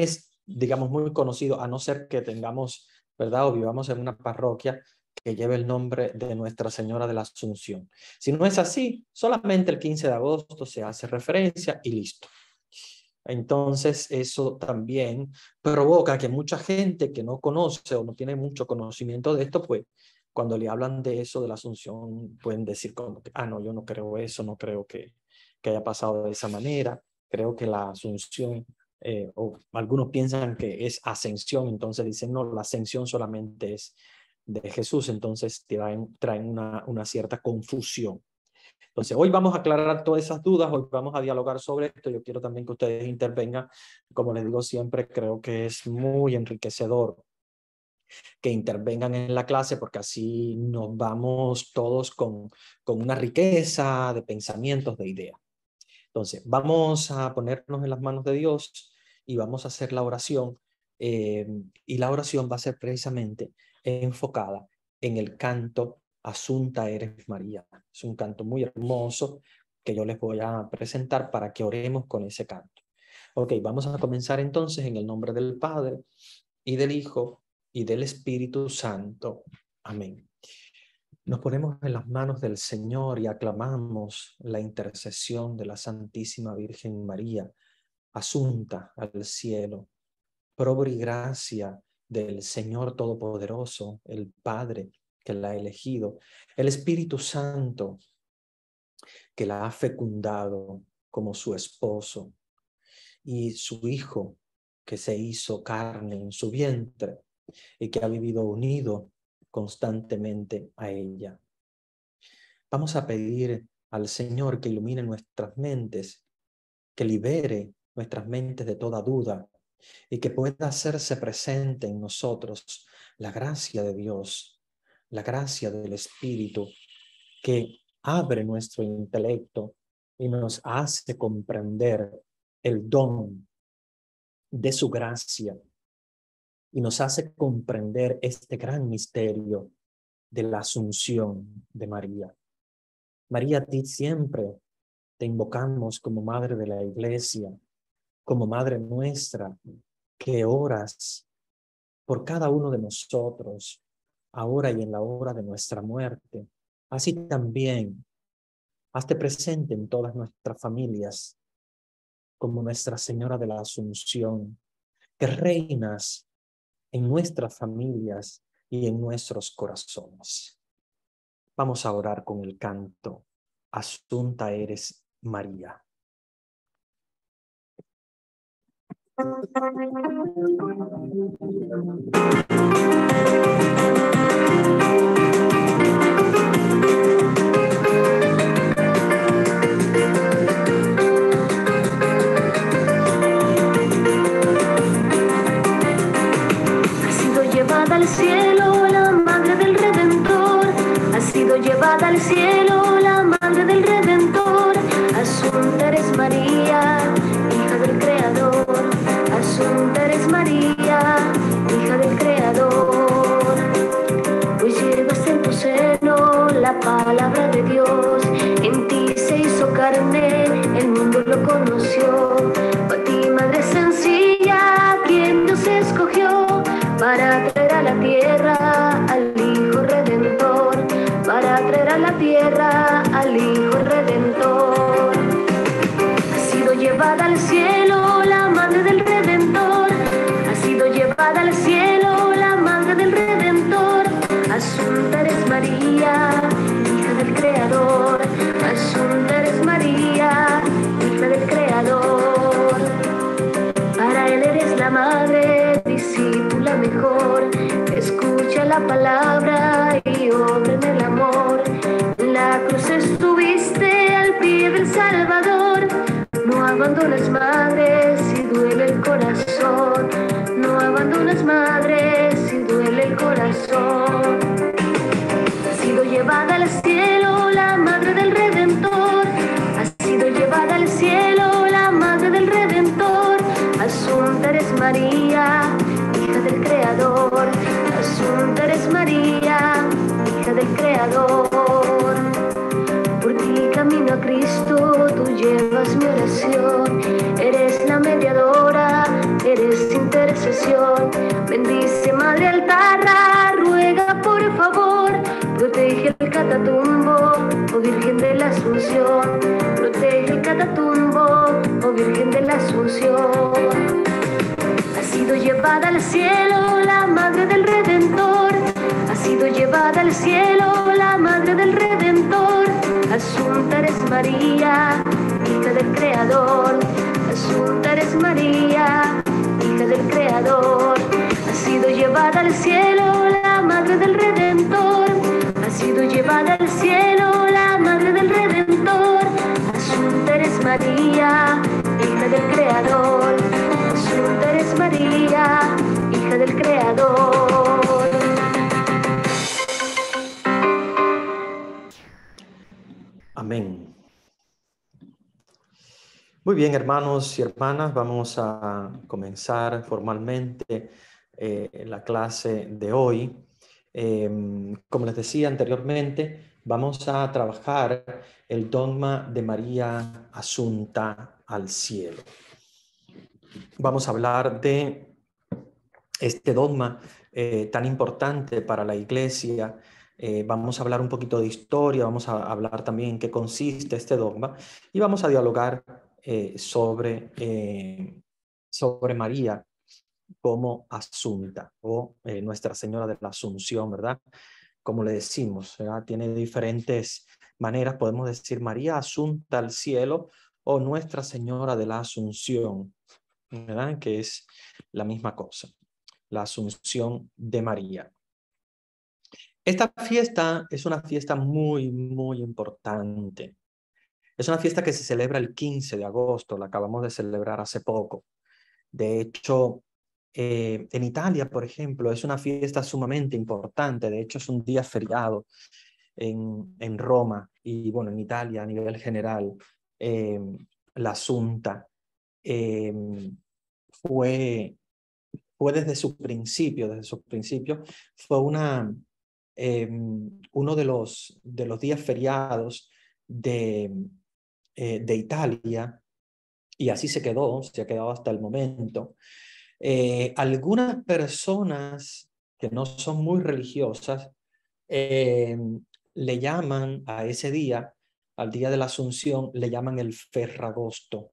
es, digamos, muy conocido, a no ser que tengamos, ¿verdad?, o vivamos en una parroquia que lleve el nombre de Nuestra Señora de la Asunción. Si no es así, solamente el 15 de agosto se hace referencia y listo. Entonces, eso también provoca que mucha gente que no conoce o no tiene mucho conocimiento de esto, pues, cuando le hablan de eso, de la Asunción, pueden decir como que, no, yo no creo eso, no creo que haya pasado de esa manera. Creo que la Asunción, o algunos piensan que es ascensión, entonces dicen, no, la ascensión solamente es de Jesús, entonces traen una cierta confusión. Entonces, hoy vamos a aclarar todas esas dudas, hoy vamos a dialogar sobre esto. Yo quiero también que ustedes intervengan. Como les digo siempre, creo que es muy enriquecedor que intervengan en la clase, porque así nos vamos todos con una riqueza de pensamientos, de ideas. Entonces, vamos a ponernos en las manos de Dios y vamos a hacer la oración. Y la oración va a ser precisamente enfocada en el canto Asunta eres María. Es un canto muy hermoso que yo les voy a presentar para que oremos con ese canto. Ok, vamos a comenzar entonces en el nombre del Padre y del Hijo y del Espíritu Santo. Amén. Nos ponemos en las manos del Señor y aclamamos la intercesión de la Santísima Virgen María, asunta al cielo, por obra y gracia del Señor Todopoderoso, el Padre que la ha elegido, el Espíritu Santo que la ha fecundado como su esposo, y su Hijo que se hizo carne en su vientre y que ha vivido unido constantemente a ella. Vamos a pedir al Señor que ilumine nuestras mentes, que libere nuestras mentes de toda duda y que pueda hacerse presente en nosotros la gracia de Dios, la gracia del Espíritu, que abre nuestro intelecto y nos hace comprender el don de su gracia y nos hace comprender este gran misterio de la Asunción de María. María, a ti siempre te invocamos como Madre de la Iglesia, como Madre nuestra, que oras por cada uno de nosotros, ahora y en la hora de nuestra muerte. Así también, hazte presente en todas nuestras familias, como Nuestra Señora de la Asunción, que reinas en nuestras familias y en nuestros corazones. Vamos a orar con el canto Asunta eres María. Ha sido llevada al cielo la Madre del Redentor, ha sido llevada al cielo la Madre del Redentor. Asunta eres María, hija del Creador. Asunta eres María, hija del Creador. Hoy llevas en tu seno la palabra de Dios. En ti se hizo carne, el mundo lo conoció. A ti, Madre sencilla, quien Dios escogió para traer a la tierra al Hijo Redentor, para traer a la tierra al Hijo Redentor. Ha sido llevada al cielo la Madre del Redentor, ha sido llevada al cielo la Madre del Redentor. Asunta eres María, hija del Creador. Asunta eres María, hija del Creador. Para Él eres la Madre, discípula mejor. Escucha la palabra y obra en el amor. En la cruz estuviste al pie del Salvador. No abandonas, Madre, si duele el corazón. No abandonas, Madre, si duele el corazón. Ha sido llevada al cielo la Madre del Redentor. Ha sido llevada al cielo la Madre del Redentor. Asunta eres María, hija del Creador. Asunta eres María, hija del Creador. Por ti camino a Cristo, tú llevas mi oración. Eres la mediadora, eres intercesión. Bendice Madre Altarra, ruega por favor, protege el Catatumbo, oh Virgen de la Asunción, protege el Catatumbo, oh Virgen de la Asunción. Ha sido llevada al cielo la Madre del Redentor, ha sido llevada al cielo la Madre del Redentor. Asunta eres María, hija del Creador. Asunta eres María, hija del Creador. Ha sido llevada al cielo la Madre del Redentor, ha sido llevada al cielo la Madre del Redentor. Asunta eres María, hija del Creador. Asunta eres María, hija del Creador. Amén. Muy bien, hermanos y hermanas, vamos a comenzar formalmente la clase de hoy. Como les decía anteriormente, vamos a trabajar el dogma de María Asunta al cielo. Vamos a hablar de este dogma tan importante para la Iglesia. Vamos a hablar un poquito de historia, vamos a hablar también en qué consiste este dogma y vamos a dialogar sobre María como Asunta o Nuestra Señora de la Asunción, ¿verdad? Como le decimos, ¿verdad? Tiene diferentes maneras, podemos decir María Asunta al cielo o Nuestra Señora de la Asunción, ¿verdad? Que es la misma cosa, la Asunción de María. Esta fiesta es una fiesta muy, muy importante. Es una fiesta que se celebra el 15 de agosto, la acabamos de celebrar hace poco. De hecho, en Italia, por ejemplo, es una fiesta sumamente importante. De hecho, es un día feriado en Roma y, bueno, en Italia a nivel general. La Asunta fue desde su principio, fue uno de los días feriados de Italia, y así se ha quedado hasta el momento. Algunas personas que no son muy religiosas le llaman a ese día, al día de la Asunción, le llaman el Ferragosto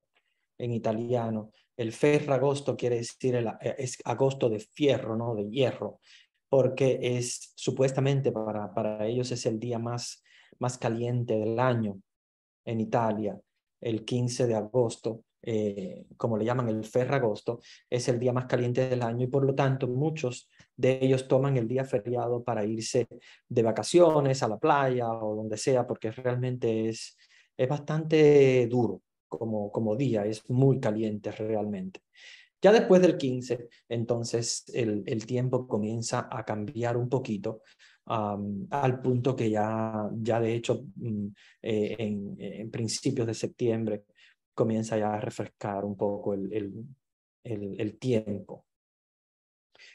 en italiano. El Ferragosto quiere decir es agosto de fierro, ¿no? De hierro, porque es supuestamente para ellos es el día más caliente del año en Italia. El 15 de agosto, como le llaman el Ferragosto, es el día más caliente del año y por lo tanto muchos de ellos toman el día feriado para irse de vacaciones a la playa o donde sea, porque realmente es bastante duro como día, es muy caliente realmente. Ya después del 15, entonces el tiempo comienza a cambiar un poquito, al punto que ya de hecho en principios de septiembre comienza ya a refrescar un poco el tiempo.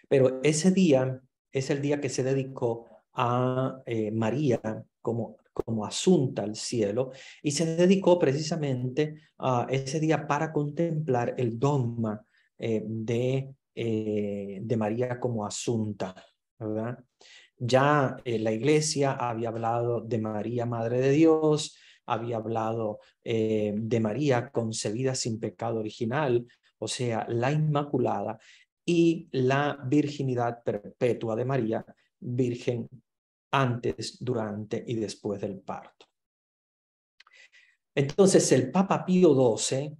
Pero ese día es el día que se dedicó a María como Asunta al cielo, y se dedicó precisamente a ese día para contemplar el dogma de María como Asunta, ¿verdad? Ya la Iglesia había hablado de María, Madre de Dios, había hablado de María concebida sin pecado original, o sea, la Inmaculada, y la virginidad perpetua de María, virgen antes, durante y después del parto. Entonces el Papa Pío XII,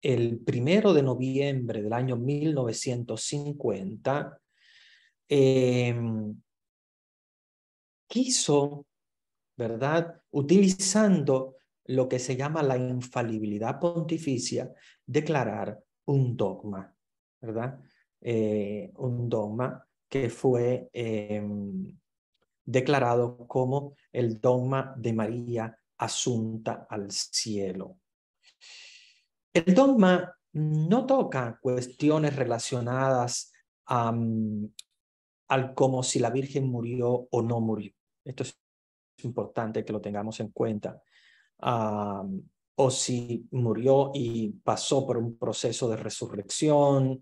el 1 de noviembre del año 1950, quiso, ¿verdad?, utilizando lo que se llama la infalibilidad pontificia, declarar un dogma, ¿verdad? Un dogma que fue declarado como el dogma de María Asunta al cielo. El dogma no toca cuestiones relacionadas al como si la Virgen murió o no murió. Esto es importante que lo tengamos en cuenta. O si murió y pasó por un proceso de resurrección,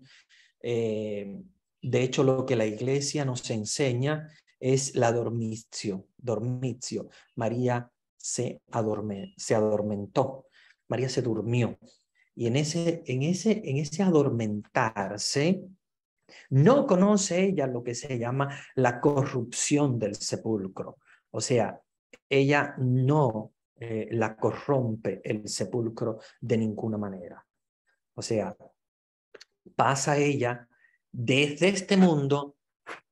De hecho, lo que la iglesia nos enseña es la dormitio. María se adormentó. María se durmió. Y en ese adormentarse, no conoce ella lo que se llama la corrupción del sepulcro. O sea, ella no la corrompe el sepulcro de ninguna manera. O sea, pasa ella desde este mundo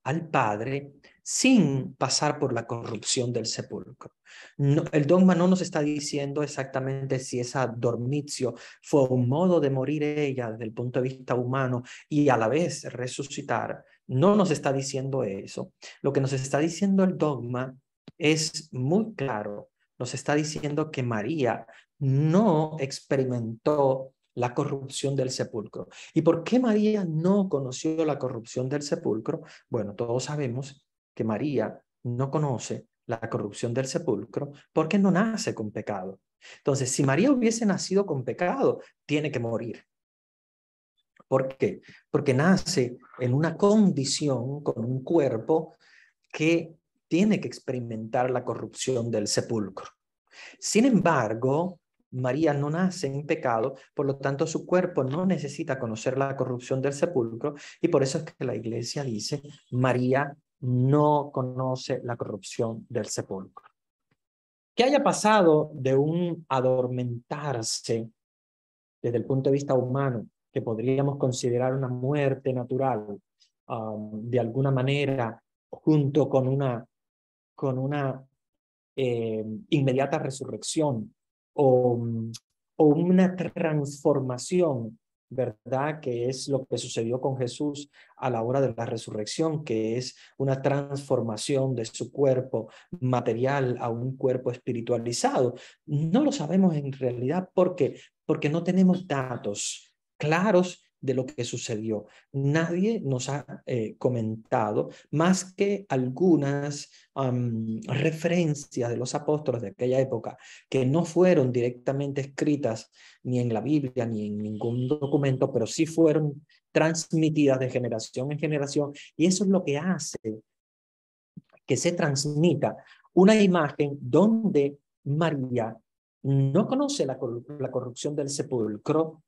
al Padre sin pasar por la corrupción del sepulcro. No, el dogma no nos está diciendo exactamente si esa dormitio fue un modo de morir ella desde el punto de vista humano y a la vez resucitar. No nos está diciendo eso. Lo que nos está diciendo el dogma es muy claro. Nos está diciendo que María no experimentó la corrupción del sepulcro. ¿Y por qué María no conoció la corrupción del sepulcro? Bueno, todos sabemos que María no conoce la corrupción del sepulcro porque no nace con pecado. Entonces, si María hubiese nacido con pecado, tiene que morir. ¿Por qué? Porque nace en una condición, con un cuerpo que tiene que experimentar la corrupción del sepulcro. Sin embargo, María no nace en pecado, por lo tanto su cuerpo no necesita conocer la corrupción del sepulcro y por eso es que la iglesia dice, María no conoce la corrupción del sepulcro. Que haya pasado de un adormentarse desde el punto de vista humano, que podríamos considerar una muerte natural, de alguna manera, junto con una inmediata resurrección o una transformación, ¿verdad? Que es lo que sucedió con Jesús a la hora de la resurrección, que es una transformación de su cuerpo material a un cuerpo espiritualizado. No lo sabemos en realidad porque no tenemos datos claros de lo que sucedió. Nadie nos ha comentado más que algunas referencias de los apóstoles de aquella época que no fueron directamente escritas ni en la Biblia ni en ningún documento, pero sí fueron transmitidas de generación en generación, y eso es lo que hace que se transmita una imagen donde María no conoce la corrupción del sepulcro,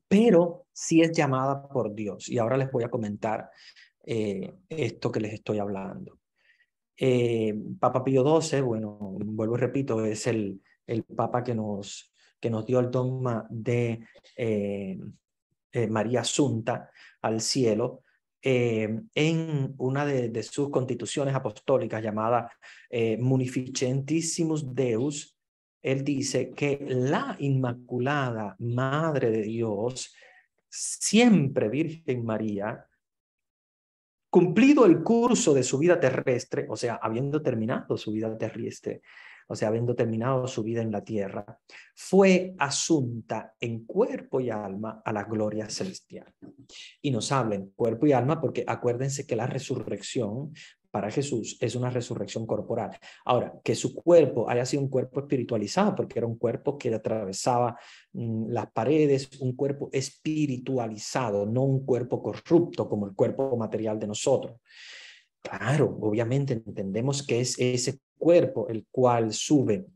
pero sí es llamada por Dios. Y ahora les voy a comentar esto que les estoy hablando. Papa Pío XII, bueno, vuelvo y repito, es el Papa que nos dio el dogma de María Asunta al cielo, en una de sus constituciones apostólicas llamada Munificentissimus Deus. Él dice que la Inmaculada Madre de Dios, siempre Virgen María, cumplido el curso de su vida terrestre, o sea, habiendo terminado su vida terrestre, o sea, habiendo terminado su vida en la tierra, fue asunta en cuerpo y alma a la gloria celestial. Y nos habla en cuerpo y alma porque acuérdense que la resurrección para Jesús es una resurrección corporal. Ahora, que su cuerpo haya sido un cuerpo espiritualizado, porque era un cuerpo que atravesaba las paredes, un cuerpo espiritualizado, no un cuerpo corrupto como el cuerpo material de nosotros. Claro, obviamente entendemos que es ese cuerpo el cual sube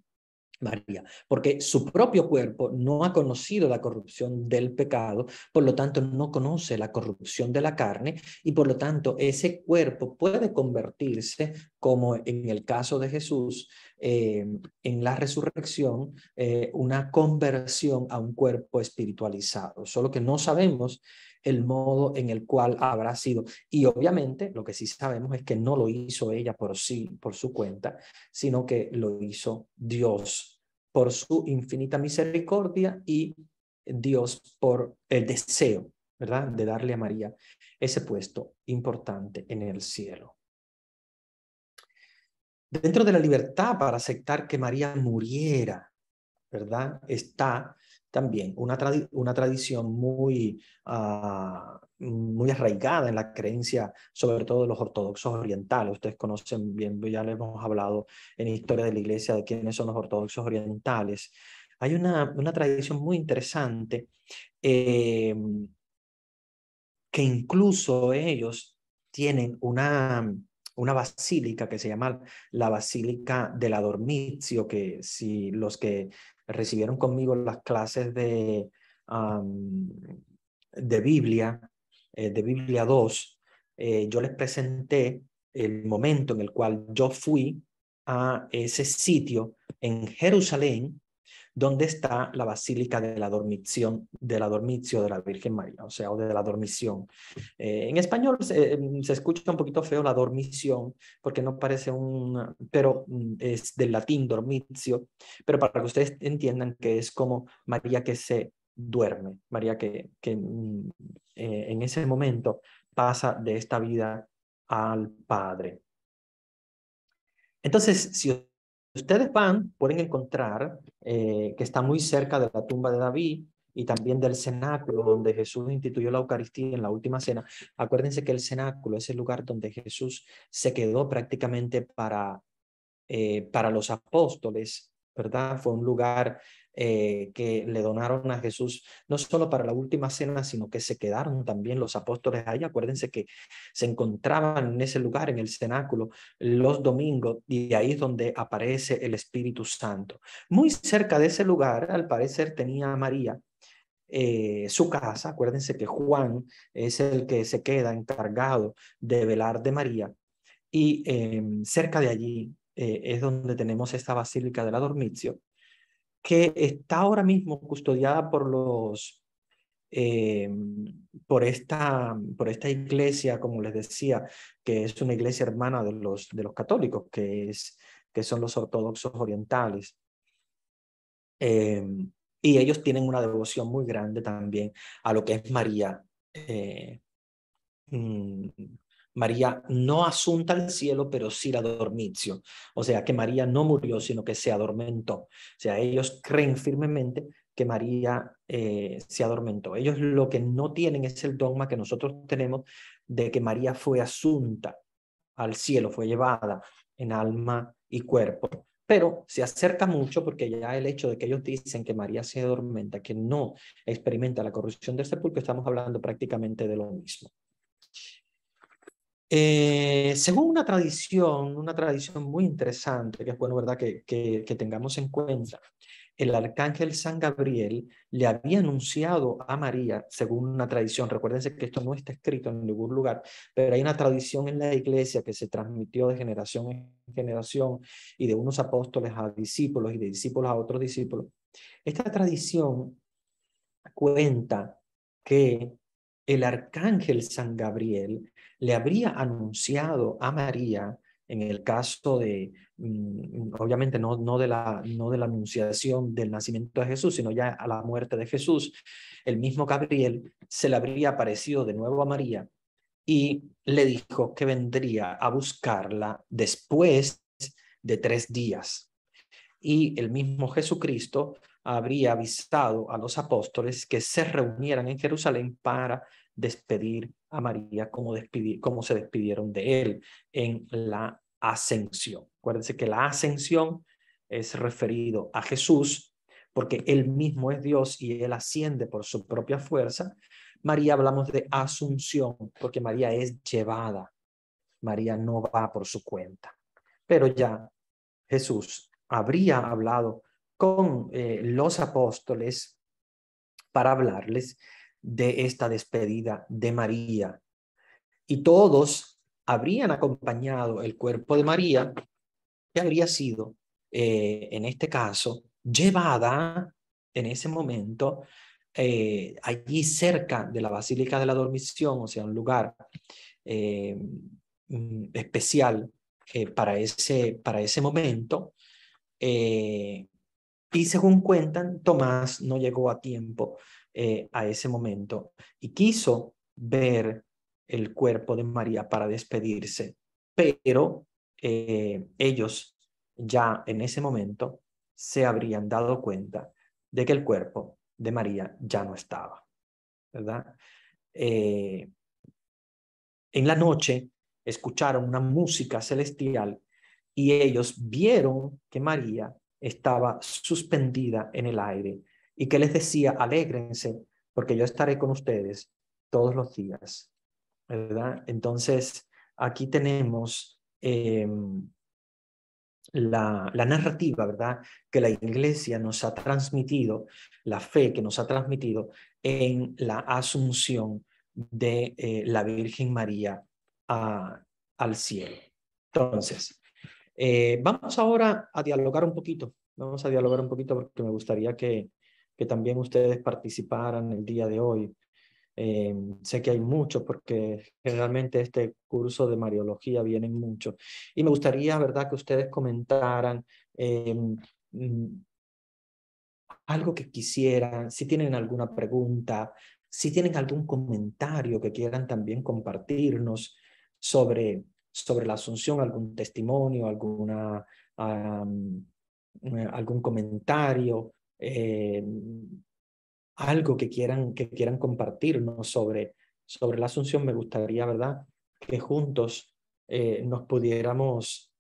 María, porque su propio cuerpo no ha conocido la corrupción del pecado, por lo tanto no conoce la corrupción de la carne y por lo tanto ese cuerpo puede convertirse, como en el caso de Jesús, en la resurrección, una conversión a un cuerpo espiritualizado, solo que no sabemos el modo en el cual habrá sido. Y obviamente lo que sí sabemos es que no lo hizo ella por sí, por su cuenta, sino que lo hizo Dios por su infinita misericordia y Dios por el deseo, ¿verdad?, de darle a María ese puesto importante en el cielo. Dentro de la libertad para aceptar que María muriera, ¿verdad?, está también una tradición muy arraigada en la creencia, sobre todo de los ortodoxos orientales. Ustedes conocen bien, ya les hemos hablado en historia de la iglesia de quiénes son los ortodoxos orientales. Hay una tradición muy interesante que incluso ellos tienen una basílica que se llama la Basílica del Adormizio, que si los que recibieron conmigo las clases de Biblia 2, yo les presenté el momento en el cual yo fui a ese sitio en Jerusalén, donde está la Basílica de la Dormición, de la Virgen María, o sea, o de la Dormición. En español se escucha un poquito feo la dormición, porque no parece pero es del latín dormitio, pero para que ustedes entiendan que es como María que se duerme, María que en ese momento pasa de esta vida al Padre. Entonces, si ustedes pueden encontrar que está muy cerca de la tumba de David y también del cenáculo donde Jesús instituyó la Eucaristía en la última cena. Acuérdense que el cenáculo es el lugar donde Jesús se quedó prácticamente para los apóstoles, ¿verdad? Fue un lugar que le donaron a Jesús, no solo para la última cena, sino que se quedaron también los apóstoles ahí. Acuérdense que se encontraban en ese lugar, en el cenáculo, los domingos, y ahí es donde aparece el Espíritu Santo. Muy cerca de ese lugar, al parecer, tenía María su casa. Acuérdense que Juan es el que se queda encargado de velar de María, y cerca de allí es donde tenemos esta Basílica de la Dormitio, que está ahora mismo custodiada por esta iglesia, como les decía, que es una iglesia hermana de los católicos, que son los ortodoxos orientales. Y ellos tienen una devoción muy grande también a lo que es María. María no asunta al cielo, pero sí la dormitio. O sea, que María no murió, sino que se adormentó. O sea, ellos creen firmemente que María se adormentó. Ellos lo que no tienen es el dogma que nosotros tenemos de que María fue asunta al cielo, fue llevada en alma y cuerpo. Pero se acerca mucho, porque ya el hecho de que ellos dicen que María se adormenta, que no experimenta la corrupción del sepulcro, estamos hablando prácticamente de lo mismo. Según una tradición muy interesante, que es bueno, ¿verdad?, que tengamos en cuenta, el arcángel San Gabriel le había anunciado a María, según una tradición. Recuérdense que esto no está escrito en ningún lugar, pero hay una tradición en la iglesia que se transmitió de generación en generación, y de unos apóstoles a discípulos y de discípulos a otros discípulos. Esta tradición cuenta que el arcángel San Gabriel le habría anunciado a María, en el caso de, obviamente no de la anunciación del nacimiento de Jesús, sino ya a la muerte de Jesús, el mismo Gabriel se le habría aparecido de nuevo a María y le dijo que vendría a buscarla después de 3 días. Y el mismo Jesucristo habría avisado a los apóstoles que se reunieran en Jerusalén para despedir a María como se despidieron de él en la ascensión. Acuérdense que la ascensión es referido a Jesús, porque él mismo es Dios y él asciende por su propia fuerza. María hablamos de asunción, porque María es llevada. María no va por su cuenta. Pero ya Jesús habría hablado con los apóstoles para hablarles de esta despedida de María. Y todos habrían acompañado el cuerpo de María, que habría sido, en este caso, llevada en ese momento allí cerca de la Basílica de la Dormición, o sea, un lugar especial para ese momento. Y según cuentan, Tomás no llegó a tiempo a ese momento y quiso ver el cuerpo de María para despedirse, pero ellos ya en ese momento se habrían dado cuenta de que el cuerpo de María ya no estaba, ¿verdad? En la noche escucharon una música celestial y ellos vieron que María estaba suspendida en el aire y que les decía: alégrense, porque yo estaré con ustedes todos los días, ¿verdad? Entonces, aquí tenemos la narrativa, ¿verdad?, que la Iglesia nos ha transmitido, la fe que nos ha transmitido en la asunción de la Virgen María al cielo. Entonces, vamos ahora a dialogar un poquito. Vamos a dialogar un poquito porque me gustaría que también ustedes participaran el día de hoy. Sé que hay muchos porque generalmente este curso de Mariología vienen muchos. Y me gustaría, ¿verdad?, que ustedes comentaran algo que quisieran, si tienen alguna pregunta, si tienen algún comentario que quieran también compartirnos sobre la Asunción, algún testimonio, algún comentario, algo que quieran compartirnos sobre la Asunción. Me gustaría, ¿verdad?, que juntos nos pudiéramos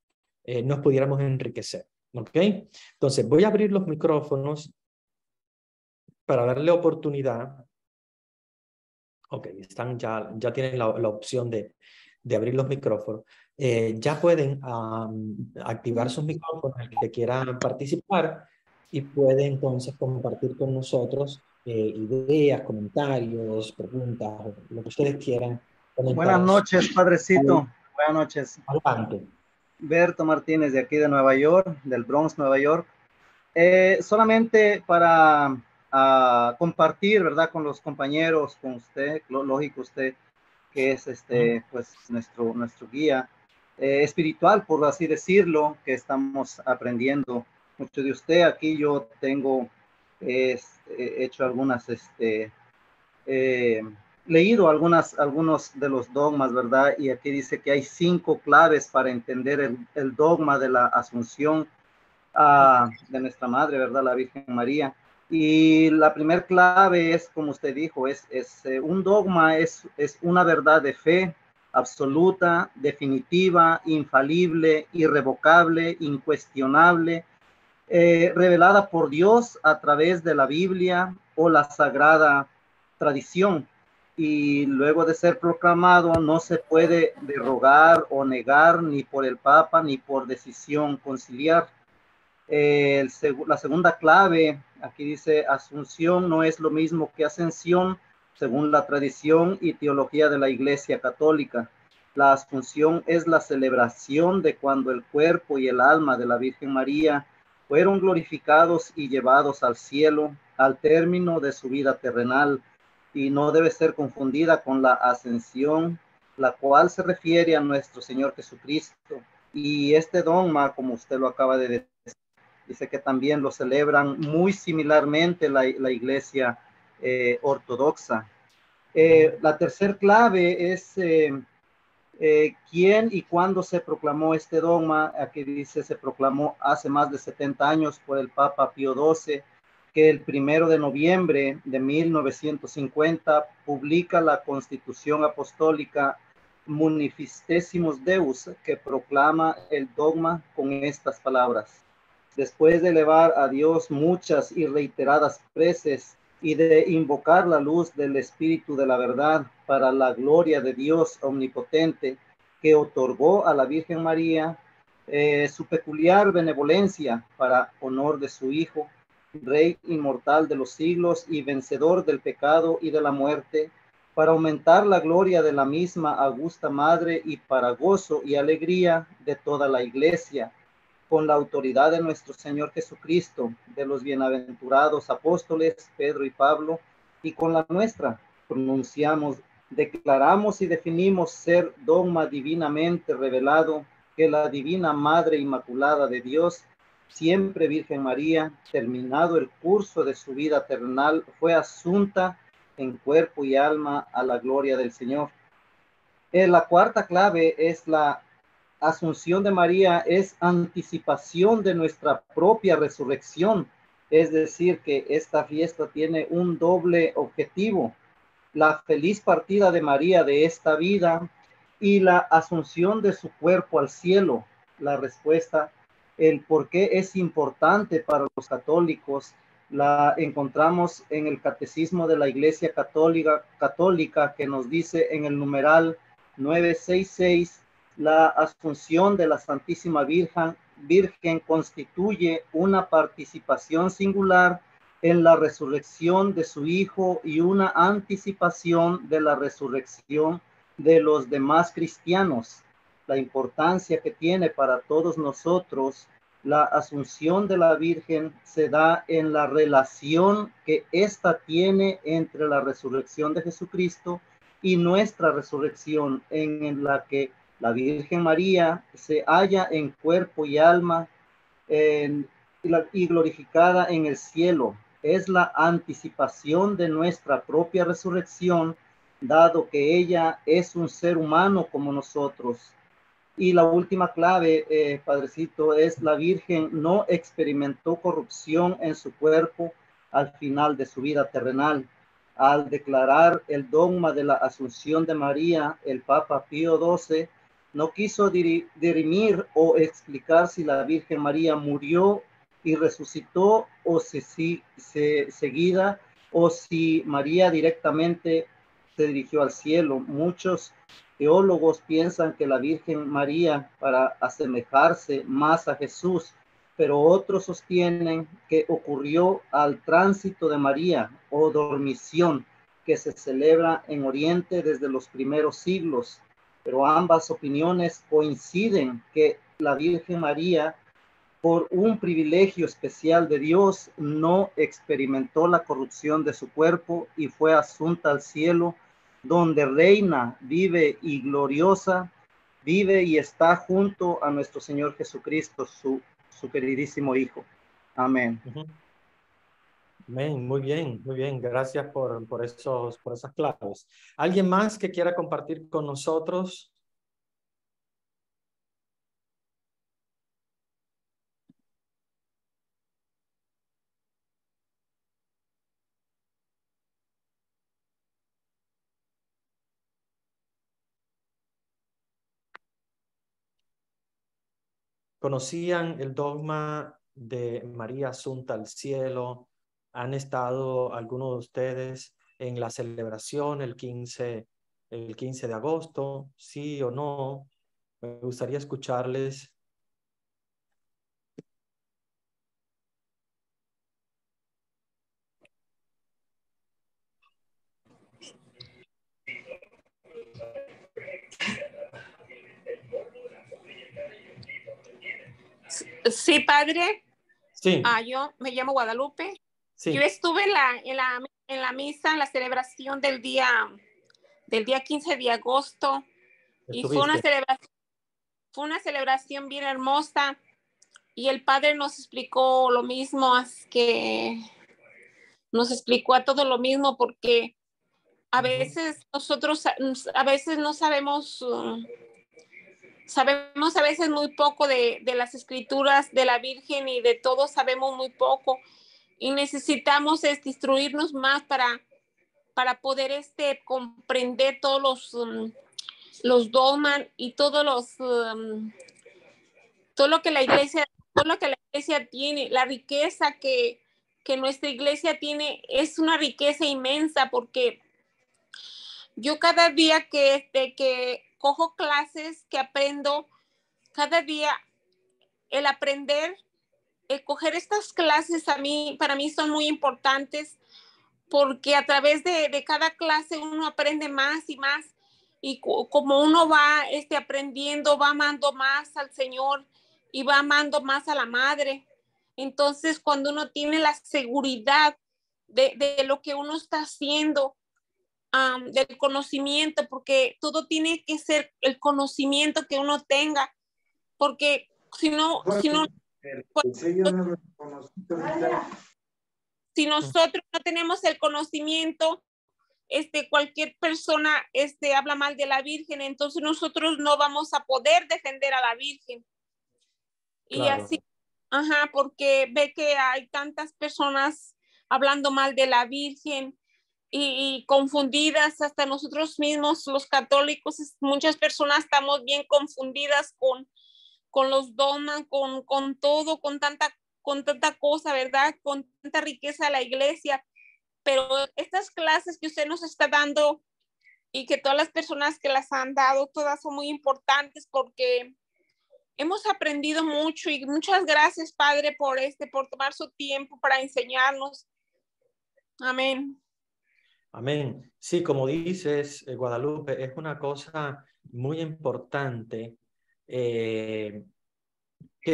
enriquecer. ¿Ok? Entonces, voy a abrir los micrófonos para darle oportunidad. Ok, ya tienen la opción de abrir los micrófonos. Ya pueden activar sus micrófonos, el que quiera participar, y puede entonces compartir con nosotros ideas, comentarios, preguntas, lo que ustedes quieran Buenas comentar. noches, padrecito. Buenas noches. Adelante. Berto Martínez, de aquí de Nueva York, del Bronx, Nueva York. Solamente para compartir, ¿verdad?, con los compañeros, con usted, lógico, usted que es pues nuestro guía espiritual, por así decirlo, que estamos aprendiendo mucho de usted. Aquí yo tengo hecho algunas leído algunos de los dogmas, ¿verdad? Y aquí dice que hay 5 claves para entender el dogma de la Asunción de nuestra Madre, ¿verdad?, la Virgen María. Y la primera clave es, como usted dijo, un dogma, es una verdad de fe absoluta, definitiva, infalible, irrevocable, incuestionable, revelada por Dios a través de la Biblia o la Sagrada Tradición. Y luego de ser proclamado, no se puede derogar o negar ni por el Papa ni por decisión conciliar. La segunda clave, aquí dice: Asunción no es lo mismo que ascensión, según la tradición y teología de la Iglesia Católica. La Asunción es la celebración de cuando el cuerpo y el alma de la Virgen María fueron glorificados y llevados al cielo al término de su vida terrenal, y no debe ser confundida con la ascensión, la cual se refiere a nuestro Señor Jesucristo. Y este dogma, como usted lo acaba de decir, dice que también lo celebran muy similarmente la Iglesia ortodoxa. La tercera clave es quién y cuándo se proclamó este dogma. Aquí dice: se proclamó hace más de 70 años por el Papa Pío XII, que el 1 de noviembre de 1950 publica la Constitución Apostólica Manifestessimus Deus, que proclama el dogma con estas palabras: después de elevar a Dios muchas y reiteradas preces y de invocar la luz del Espíritu de la verdad para la gloria de Dios omnipotente, que otorgó a la Virgen María su peculiar benevolencia para honor de su Hijo, Rey inmortal de los siglos y vencedor del pecado y de la muerte, para aumentar la gloria de la misma augusta Madre y para gozo y alegría de toda la Iglesia, con la autoridad de nuestro Señor Jesucristo, de los bienaventurados apóstoles Pedro y Pablo, y con la nuestra, pronunciamos, declaramos y definimos ser dogma divinamente revelado, que la divina Madre Inmaculada de Dios, siempre Virgen María, terminado el curso de su vida terrenal, fue asunta en cuerpo y alma a la gloria del Señor. La cuarta clave es la Asunción de María, es anticipación de nuestra propia resurrección. Es decir, que esta fiesta tiene un doble objetivo: la feliz partida de María de esta vida y la asunción de su cuerpo al cielo. La respuesta, el por qué es importante para los católicos La encontramos en el Catecismo de la Iglesia Católica que nos dice en el numeral 966, la asunción de la Santísima Virgen constituye una participación singular en la resurrección de su Hijo y una anticipación de la resurrección de los demás cristianos. La importancia que tiene para todos nosotros la asunción de la Virgen se da en la relación que ésta tiene entre la resurrección de Jesucristo y nuestra resurrección, en la que la Virgen María se halla en cuerpo y alma y glorificada en el cielo. Es la anticipación de nuestra propia resurrección, dado que ella es un ser humano como nosotros. Y la última clave, Padrecito, es la Virgen no experimentó corrupción en su cuerpo al final de su vida terrenal. Al declarar el dogma de la Asunción de María, el Papa Pío XII no quiso dirimir o explicar si la Virgen María murió y resucitó o seguida, o si María directamente se dirigió al cielo. Muchos teólogos piensan que la Virgen María para asemejarse más a Jesús, pero otros sostienen que ocurrió al tránsito de María o dormición que se celebra en Oriente desde los primeros siglos. Pero ambas opiniones coinciden que la Virgen María, por un privilegio especial de Dios, no experimentó la corrupción de su cuerpo y fue asunta al cielo, donde reina, vive y gloriosa, vive y está junto a nuestro Señor Jesucristo, su queridísimo Hijo. Amén. Amén, muy bien, muy bien. Gracias por esas claves. ¿Alguien más que quiera compartir con nosotros? ¿Conocían el dogma de María Asunta al cielo? ¿Han estado algunos de ustedes en la celebración el 15 de agosto? ¿Sí o no? Me gustaría escucharles. Sí, padre. Sí. Yo me llamo Guadalupe. Sí. Yo estuve en la misa, en la celebración del día 15 de agosto. Y fue una celebración bien hermosa. Y el padre nos explicó lo mismo, que nos explicó a todo lo mismo, porque a veces nosotros a veces no sabemos, sabemos a veces muy poco de las escrituras de la Virgen, y de todo sabemos muy poco, y necesitamos instruirnos más para poder comprender todos los dogmas y todo lo que la iglesia tiene. La riqueza que nuestra iglesia tiene es una riqueza inmensa, porque yo cada día que cojo clases, que aprendo, cada día el aprender, el coger estas clases para mí son muy importantes, porque a través de cada clase uno aprende más y más, y como uno va aprendiendo, va amando más al Señor y va amando más a la Madre. Entonces, cuando uno tiene la seguridad de lo que uno está haciendo, del conocimiento, porque todo tiene que ser el conocimiento que uno tenga, porque si nosotros no tenemos el conocimiento, cualquier persona habla mal de la Virgen, entonces nosotros no vamos a poder defender a la Virgen. Claro. Y así, porque ve que hay tantas personas hablando mal de la Virgen y confundidas, hasta nosotros mismos, los católicos, muchas personas estamos bien confundidas con los dogmas, con todo, con tanta con tanta cosa, ¿verdad? Con tanta riqueza la iglesia, pero estas clases que usted nos está dando y que todas las personas que las han dado, todas son muy importantes porque hemos aprendido mucho y muchas gracias, Padre, por tomar su tiempo para enseñarnos. Amén. Amén. Sí, como dices, Guadalupe, es una cosa muy importante que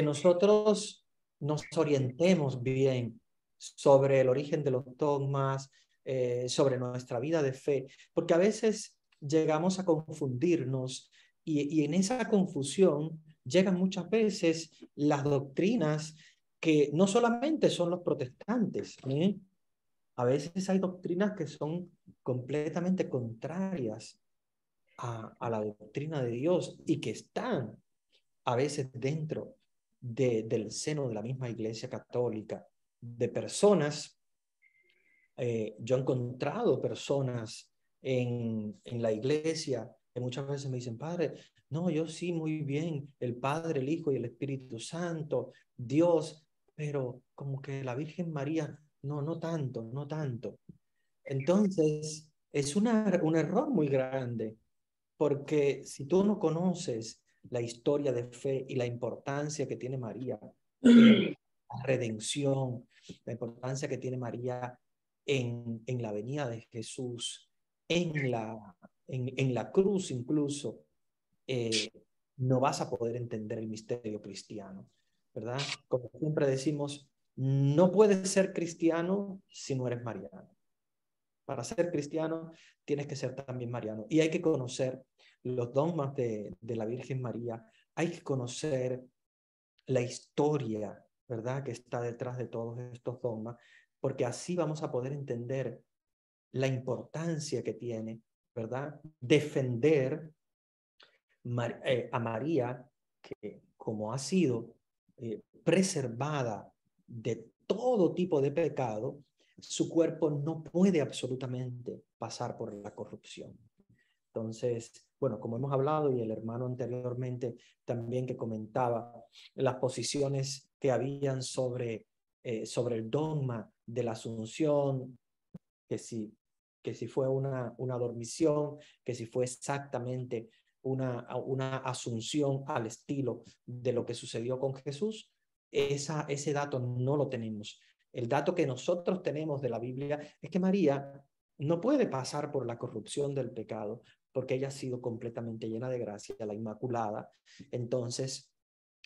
nosotros nos orientemos bien sobre el origen de los dogmas, sobre nuestra vida de fe, porque a veces llegamos a confundirnos y en esa confusión llegan muchas veces las doctrinas que no solamente son los protestantes, ¿eh? A veces hay doctrinas que son completamente contrarias a la doctrina de Dios y que están a veces dentro del seno de la misma Iglesia Católica, de personas. Yo he encontrado personas en la iglesia que muchas veces me dicen, Padre, no, yo sí, muy bien, el Padre, el Hijo y el Espíritu Santo, Dios, pero como que la Virgen María, no, no tanto, no tanto. Entonces, es un error muy grande, porque si tú no conoces la historia de fe y la importancia que tiene María en la redención, la importancia que tiene María en la venida de Jesús, en la cruz incluso, eh, no vas a poder entender el misterio cristiano, ¿verdad? Como siempre decimos, no puedes ser cristiano si no eres mariano. Para ser cristiano tienes que ser también mariano. Y hay que conocer los dogmas de la Virgen María. Hay que conocer la historia, ¿verdad?, que está detrás de todos estos dogmas, porque así vamos a poder entender la importancia que tiene, ¿verdad?, defender a María, que como ha sido preservada de todo tipo de pecado, su cuerpo no puede absolutamente pasar por la corrupción. Entonces, bueno, como hemos hablado y el hermano anteriormente también que comentaba las posiciones que habían sobre el dogma de la Asunción, que si fue una dormición, que si fue exactamente una asunción al estilo de lo que sucedió con Jesús, ese dato no lo tenemos. El dato que nosotros tenemos de la Biblia es que María no puede pasar por la corrupción del pecado, porque ella ha sido completamente llena de gracia, la Inmaculada. Entonces,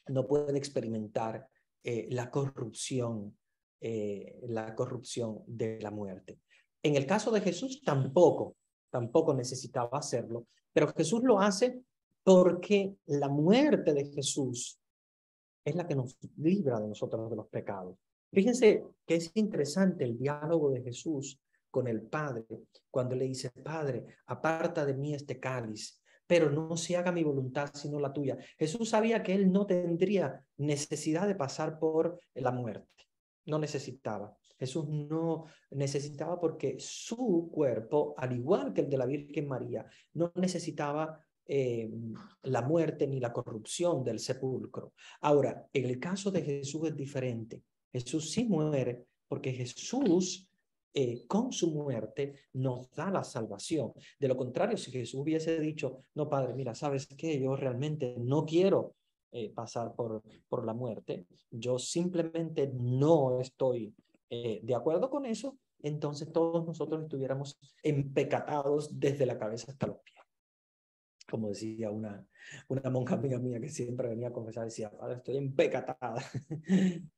no puede experimentar la corrupción de la muerte. En el caso de Jesús tampoco necesitaba hacerlo, pero Jesús lo hace porque la muerte de Jesús es la que nos libra de nosotros de los pecados. Fíjense que es interesante el diálogo de Jesús con el Padre, cuando le dice, Padre, aparta de mí este cáliz, pero no se haga mi voluntad sino la tuya. Jesús sabía que él no tendría necesidad de pasar por la muerte, no necesitaba. Jesús no necesitaba porque su cuerpo, al igual que el de la Virgen María, no necesitaba la muerte ni la corrupción del sepulcro. Ahora, en el caso de Jesús es diferente. Jesús sí muere porque Jesús con su muerte nos da la salvación. De lo contrario, si Jesús hubiese dicho, no, Padre, mira, ¿sabes qué? Yo realmente no quiero pasar por la muerte. Yo simplemente no estoy de acuerdo con eso. Entonces todos nosotros estuviéramos empecatados desde la cabeza hasta los pies. Como decía una monja amiga mía que siempre venía a confesar, decía, Padre, estoy empecatada.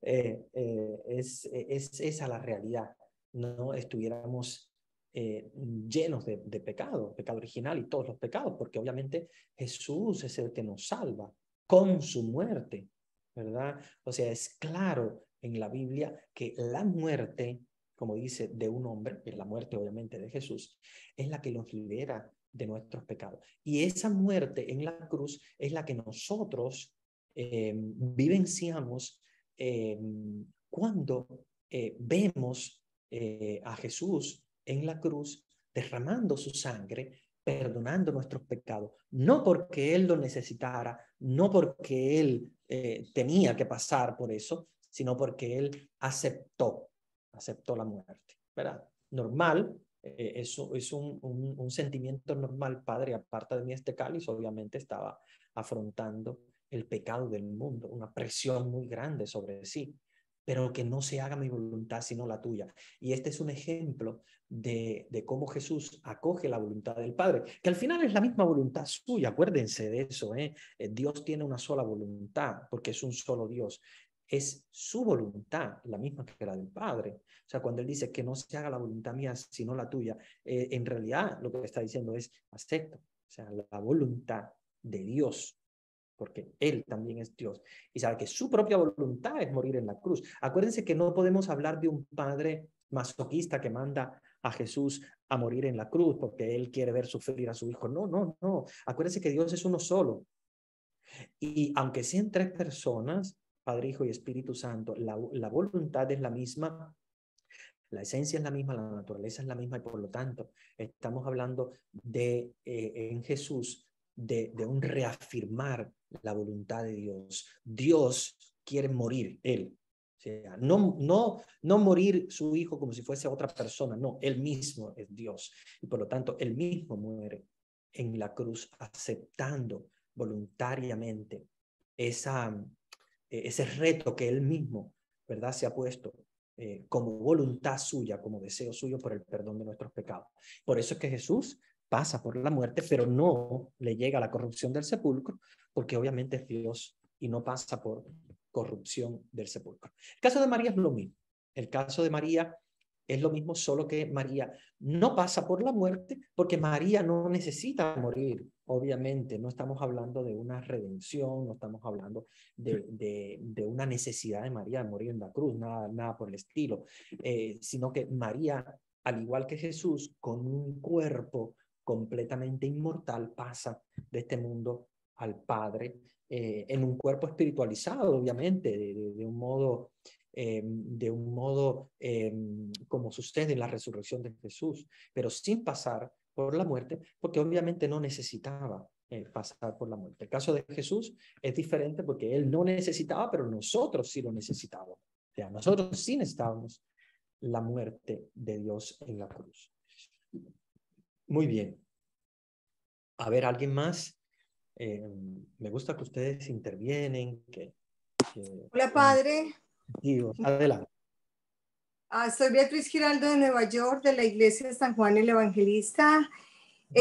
Es esa la realidad. No estuviéramos llenos de pecado original y todos los pecados, porque obviamente Jesús es el que nos salva con su muerte, ¿verdad? O sea, es claro en la Biblia que la muerte, como dice, de un hombre, que es la muerte obviamente de Jesús, es la que nos libera de nuestros pecados. Y esa muerte en la cruz es la que nosotros vivenciamos cuando vemos a Jesús en la cruz derramando su sangre, perdonando nuestros pecados, no porque Él lo necesitara, no porque Él tenía que pasar por eso, sino porque él aceptó la muerte, ¿verdad? Normal, eso es un sentimiento normal. Padre, aparta de mí este cáliz. Obviamente estaba afrontando el pecado del mundo, una presión muy grande sobre sí, pero que no se haga mi voluntad sino la tuya. Y este es un ejemplo de cómo Jesús acoge la voluntad del Padre, que al final es la misma voluntad suya. Acuérdense de eso, Dios tiene una sola voluntad porque es un solo Dios. Es su voluntad la misma que la del Padre. O sea, cuando él dice que no se haga la voluntad mía sino la tuya, en realidad lo que está diciendo es acepto, o sea, la voluntad de Dios, porque él también es Dios y sabe que su propia voluntad es morir en la cruz. Acuérdense que no podemos hablar de un padre masoquista que manda a Jesús a morir en la cruz porque él quiere ver sufrir a su hijo. No, no, no. Acuérdense que Dios es uno solo. Y aunque sean tres personas, Padre, Hijo y Espíritu Santo, la voluntad es la misma, la esencia es la misma, la naturaleza es la misma, y por lo tanto estamos hablando de en Jesús de un reafirmar la voluntad de Dios. Dios quiere morir, él. O sea, no morir su hijo como si fuese otra persona, no, él mismo es Dios. Y por lo tanto, él mismo muere en la cruz, aceptando voluntariamente ese reto que él mismo, ¿verdad?, se ha puesto como voluntad suya, como deseo suyo por el perdón de nuestros pecados. Por eso es que Jesús pasa por la muerte, pero no le llega a la corrupción del sepulcro, porque obviamente es Dios y no pasa por corrupción del sepulcro. El caso de María es lo mismo. El caso de María es lo mismo, solo que María no pasa por la muerte porque María no necesita morir. Obviamente, no estamos hablando de una redención, no estamos hablando de una necesidad de María de morir en la cruz, nada por el estilo, sino que María, al igual que Jesús, con un cuerpo completamente inmortal, pasa de este mundo al Padre, en un cuerpo espiritualizado, obviamente, de un modo como sucede en la resurrección de Jesús, pero sin pasar por la muerte, porque obviamente no necesitaba pasar por la muerte. El caso de Jesús es diferente porque él no necesitaba, pero nosotros sí lo necesitábamos. O sea, nosotros sí necesitábamos la muerte de Dios en la cruz. Muy bien. A ver, ¿alguien más? Me gusta que ustedes intervienen. Hola, padre. Adelante. Soy Beatriz Giraldo de Nueva York, de la Iglesia de San Juan el Evangelista.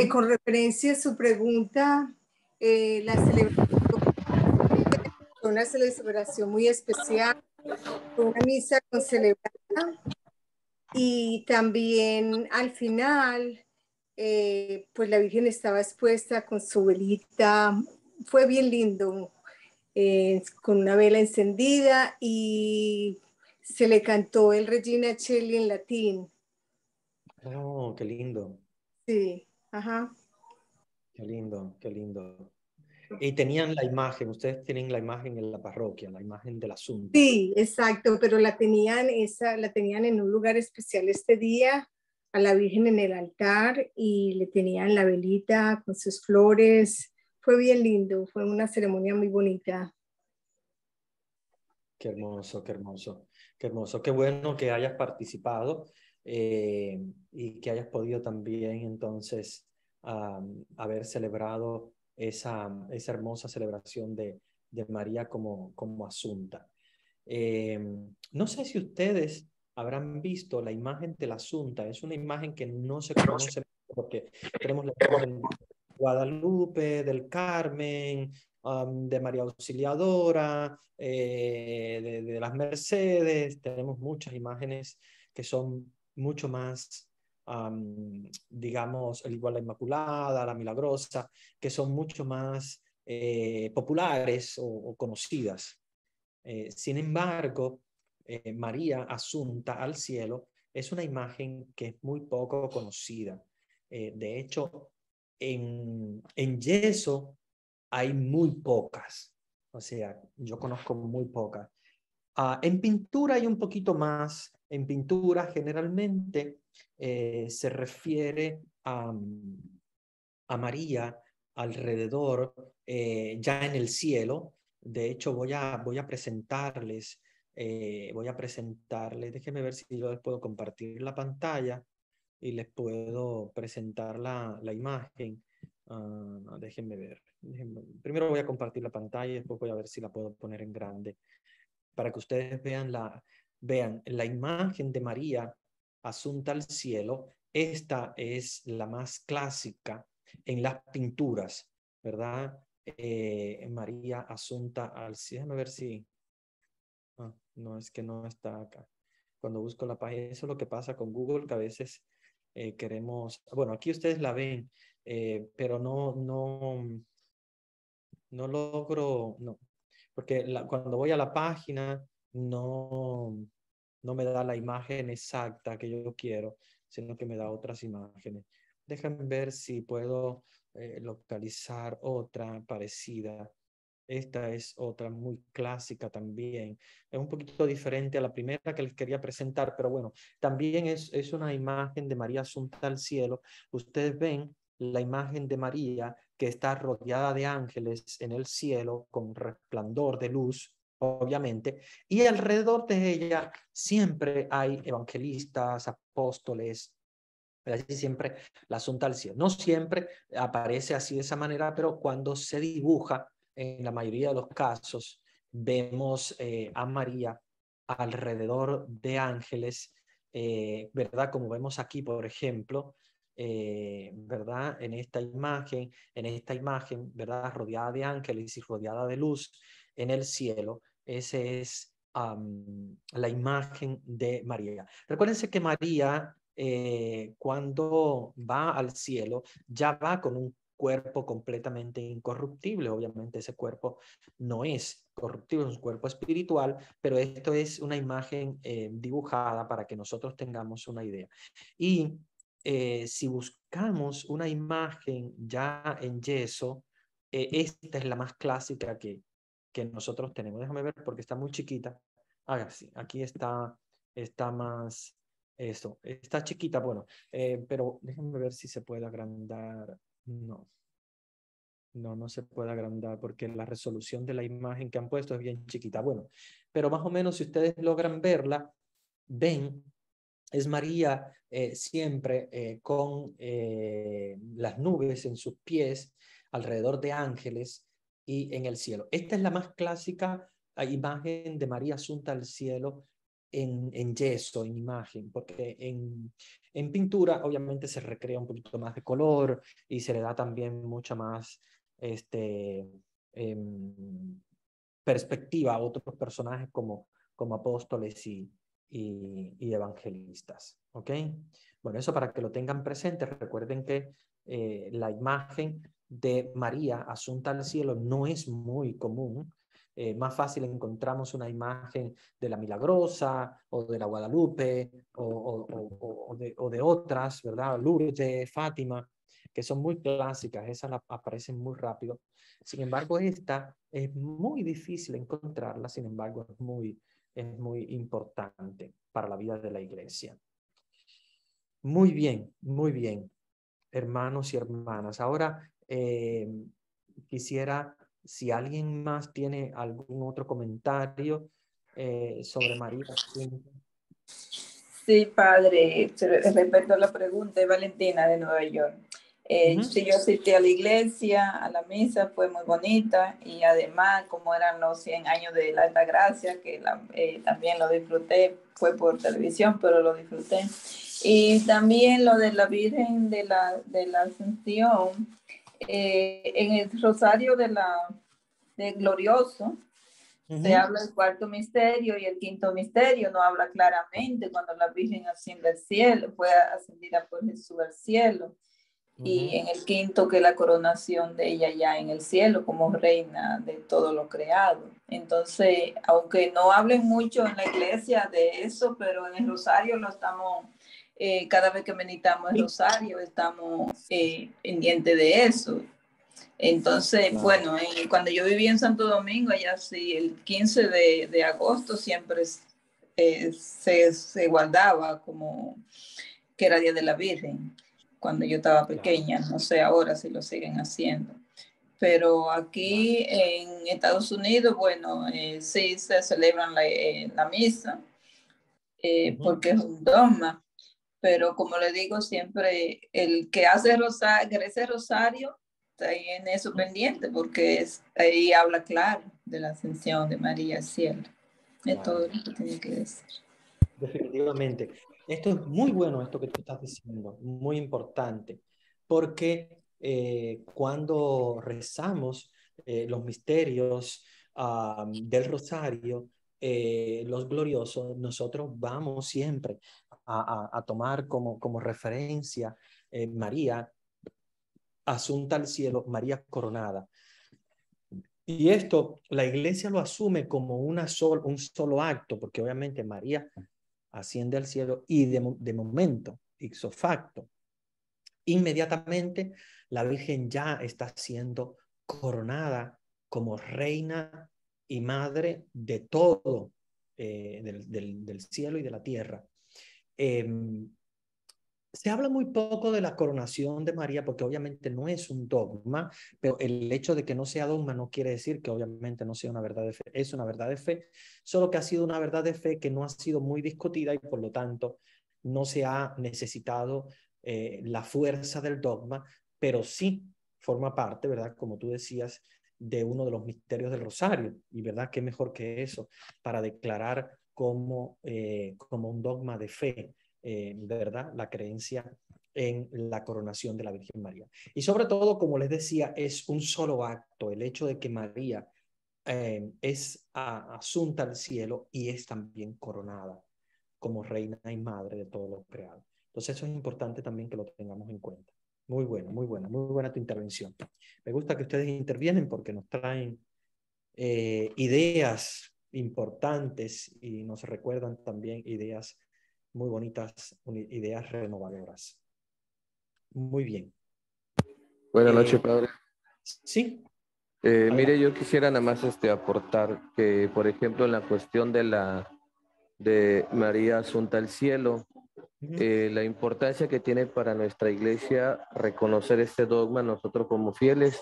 Con referencia a su pregunta, la celebración fue una celebración muy especial, fue una misa con celebrada, y también al final, pues la Virgen estaba expuesta con su velita. Fue bien lindo, con una vela encendida, y se le cantó el Regina Coeli en latín. Oh, qué lindo. Sí, ajá. Qué lindo, qué lindo. Y tenían la imagen, ustedes tienen la imagen en la parroquia, la imagen del asunto. Sí, exacto, pero la tenían en un lugar especial este día, a la Virgen en el altar, y le tenían la velita con sus flores. Fue bien lindo, fue una ceremonia muy bonita. Qué hermoso, qué hermoso, qué hermoso. Qué bueno que hayas participado y que hayas podido también entonces haber celebrado esa hermosa celebración de María como Asunta. No sé si ustedes habrán visto la imagen de la Asunta. Es una imagen que no se conoce porque tenemos la imagen de Guadalupe, del Carmen, de María Auxiliadora, de las Mercedes. Tenemos muchas imágenes que son mucho más, digamos, igual la Inmaculada, la Milagrosa, que son mucho más populares o conocidas. Sin embargo, María Asunta al cielo es una imagen que es muy poco conocida. De hecho, en yeso hay muy pocas. O sea, yo conozco muy pocas. En pintura hay un poquito más. En pintura generalmente se refiere a María alrededor, ya en el cielo. De hecho, voy a presentarles voy a presentarles, déjenme ver si yo les puedo compartir la pantalla y les puedo presentar la imagen. Déjenme ver. Primero voy a compartir la pantalla y después voy a ver si la puedo poner en grande para que ustedes vean la imagen de María asunta al cielo. Esta es la más clásica en las pinturas, ¿verdad? María asunta al cielo. Déjame ver si... no, es que no está acá. Cuando busco la página, eso es lo que pasa con Google, que a veces queremos... Bueno, aquí ustedes la ven, pero no logro... No, porque cuando voy a la página no me da la imagen exacta que yo quiero, sino que me da otras imágenes. Déjenme ver si puedo localizar otra parecida. Esta es otra muy clásica también. Es un poquito diferente a la primera que les quería presentar, pero bueno, también es una imagen de María asunta al cielo. Ustedes ven la imagen de María que está rodeada de ángeles en el cielo con resplandor de luz, obviamente, y alrededor de ella siempre hay evangelistas, apóstoles, así siempre la asunta al cielo. No siempre aparece así de esa manera, pero cuando se dibuja, en la mayoría de los casos, vemos a María alrededor de ángeles, ¿verdad? Como vemos aquí, por ejemplo, ¿verdad? En esta imagen, ¿verdad? Rodeada de ángeles y rodeada de luz en el cielo. Esa es la imagen de María. Recuérdense que María, cuando va al cielo, ya va con un cuerpo completamente incorruptible. Obviamente ese cuerpo no es corruptible, es un cuerpo espiritual, pero esto es una imagen dibujada para que nosotros tengamos una idea. Y si buscamos una imagen ya en yeso, esta es la más clásica que nosotros tenemos. Déjame ver porque está muy chiquita. Sí, aquí está más eso. Está chiquita, bueno, pero déjenme ver si se puede agrandar. No se puede agrandar porque la resolución de la imagen que han puesto es bien chiquita. Bueno, pero más o menos si ustedes logran verla, ven, es María siempre con las nubes en sus pies, alrededor de ángeles y en el cielo. Esta es la más clásica imagen de María asunta al cielo en yeso, en imagen, porque en pintura obviamente se recrea un poquito más de color y se le da también mucha más perspectiva a otros personajes como apóstoles y evangelistas. ¿Ok? Bueno, eso para que lo tengan presente. Recuerden que la imagen de María asunta al cielo no es muy común. Más fácil encontramos una imagen de la Milagrosa o de la Guadalupe o de otras, ¿verdad? Lourdes, Fátima, que son muy clásicas, esas aparecen muy rápido. Sin embargo, esta es muy difícil encontrarla, sin embargo, es muy importante para la vida de la iglesia. Muy bien, hermanos y hermanas. Ahora quisiera, si alguien más tiene algún otro comentario sobre María. Sí, padre, respecto a la pregunta de Valentina de Nueva York. Sí, yo asistí a la iglesia, a la misa, fue muy bonita y además como eran los 100 años de la Alta Gracia, que también lo disfruté, fue por televisión, pero lo disfruté. Y también lo de la Virgen de la Asunción, en el Rosario de Glorioso, se habla del cuarto misterio y el quinto misterio no habla claramente cuando la Virgen asciende al cielo, fue ascendida por Jesús al cielo. Y en el quinto que la coronación de ella ya en el cielo como reina de todo lo creado. Entonces, aunque no hablen mucho en la iglesia de eso, pero en el rosario lo estamos, cada vez que meditamos el rosario, estamos pendientes de eso. Entonces, claro. Bueno, cuando yo vivía en Santo Domingo, allá sí, el 15 de agosto siempre se guardaba como que era Día de la Virgen, cuando yo estaba pequeña, claro. No sé ahora si lo siguen haciendo. pero aquí en Estados Unidos, bueno, sí se celebran la misa, porque es un dogma, pero como le digo siempre, el que hace ese rosario tiene eso pendiente, porque ahí habla claro de la ascensión de María al cielo. Es todo lo que tiene que decir. Definitivamente. Esto es muy bueno, esto que tú estás diciendo, muy importante, porque cuando rezamos los misterios del rosario, los gloriosos, nosotros vamos siempre a tomar como referencia María asunta al cielo, María coronada. Y esto la iglesia lo asume como un solo acto, porque obviamente María asciende al cielo y de momento, ipso facto, inmediatamente la Virgen ya está siendo coronada como reina y madre de todo, del cielo y de la tierra. Se habla muy poco de la coronación de María porque obviamente no es un dogma, pero el hecho de que no sea dogma no quiere decir que obviamente no sea una verdad de fe. Es una verdad de fe, solo que ha sido una verdad de fe que no ha sido muy discutida y por lo tanto no se ha necesitado la fuerza del dogma, pero sí forma parte, ¿verdad? Como tú decías, de uno de los misterios del rosario. Y ¿verdad? ¿Qué mejor que eso para declarar como un dogma de fe? ¿Verdad? La creencia en la coronación de la Virgen María. Y sobre todo, como les decía, es un solo acto, el hecho de que María es asunta al cielo y es también coronada como reina y madre de todo lo creado. Entonces eso es importante también que lo tengamos en cuenta. Muy buena, muy buena, muy buena tu intervención. Me gusta que ustedes intervienen porque nos traen ideas importantes y nos recuerdan también ideas muy bonitas, ideas renovadoras. Muy bien. Buenas noches, padre. Sí. Mire, yo quisiera nada más aportar que, por ejemplo, en la cuestión de María Asunta al Cielo, la importancia que tiene para nuestra iglesia reconocer este dogma nosotros como fieles,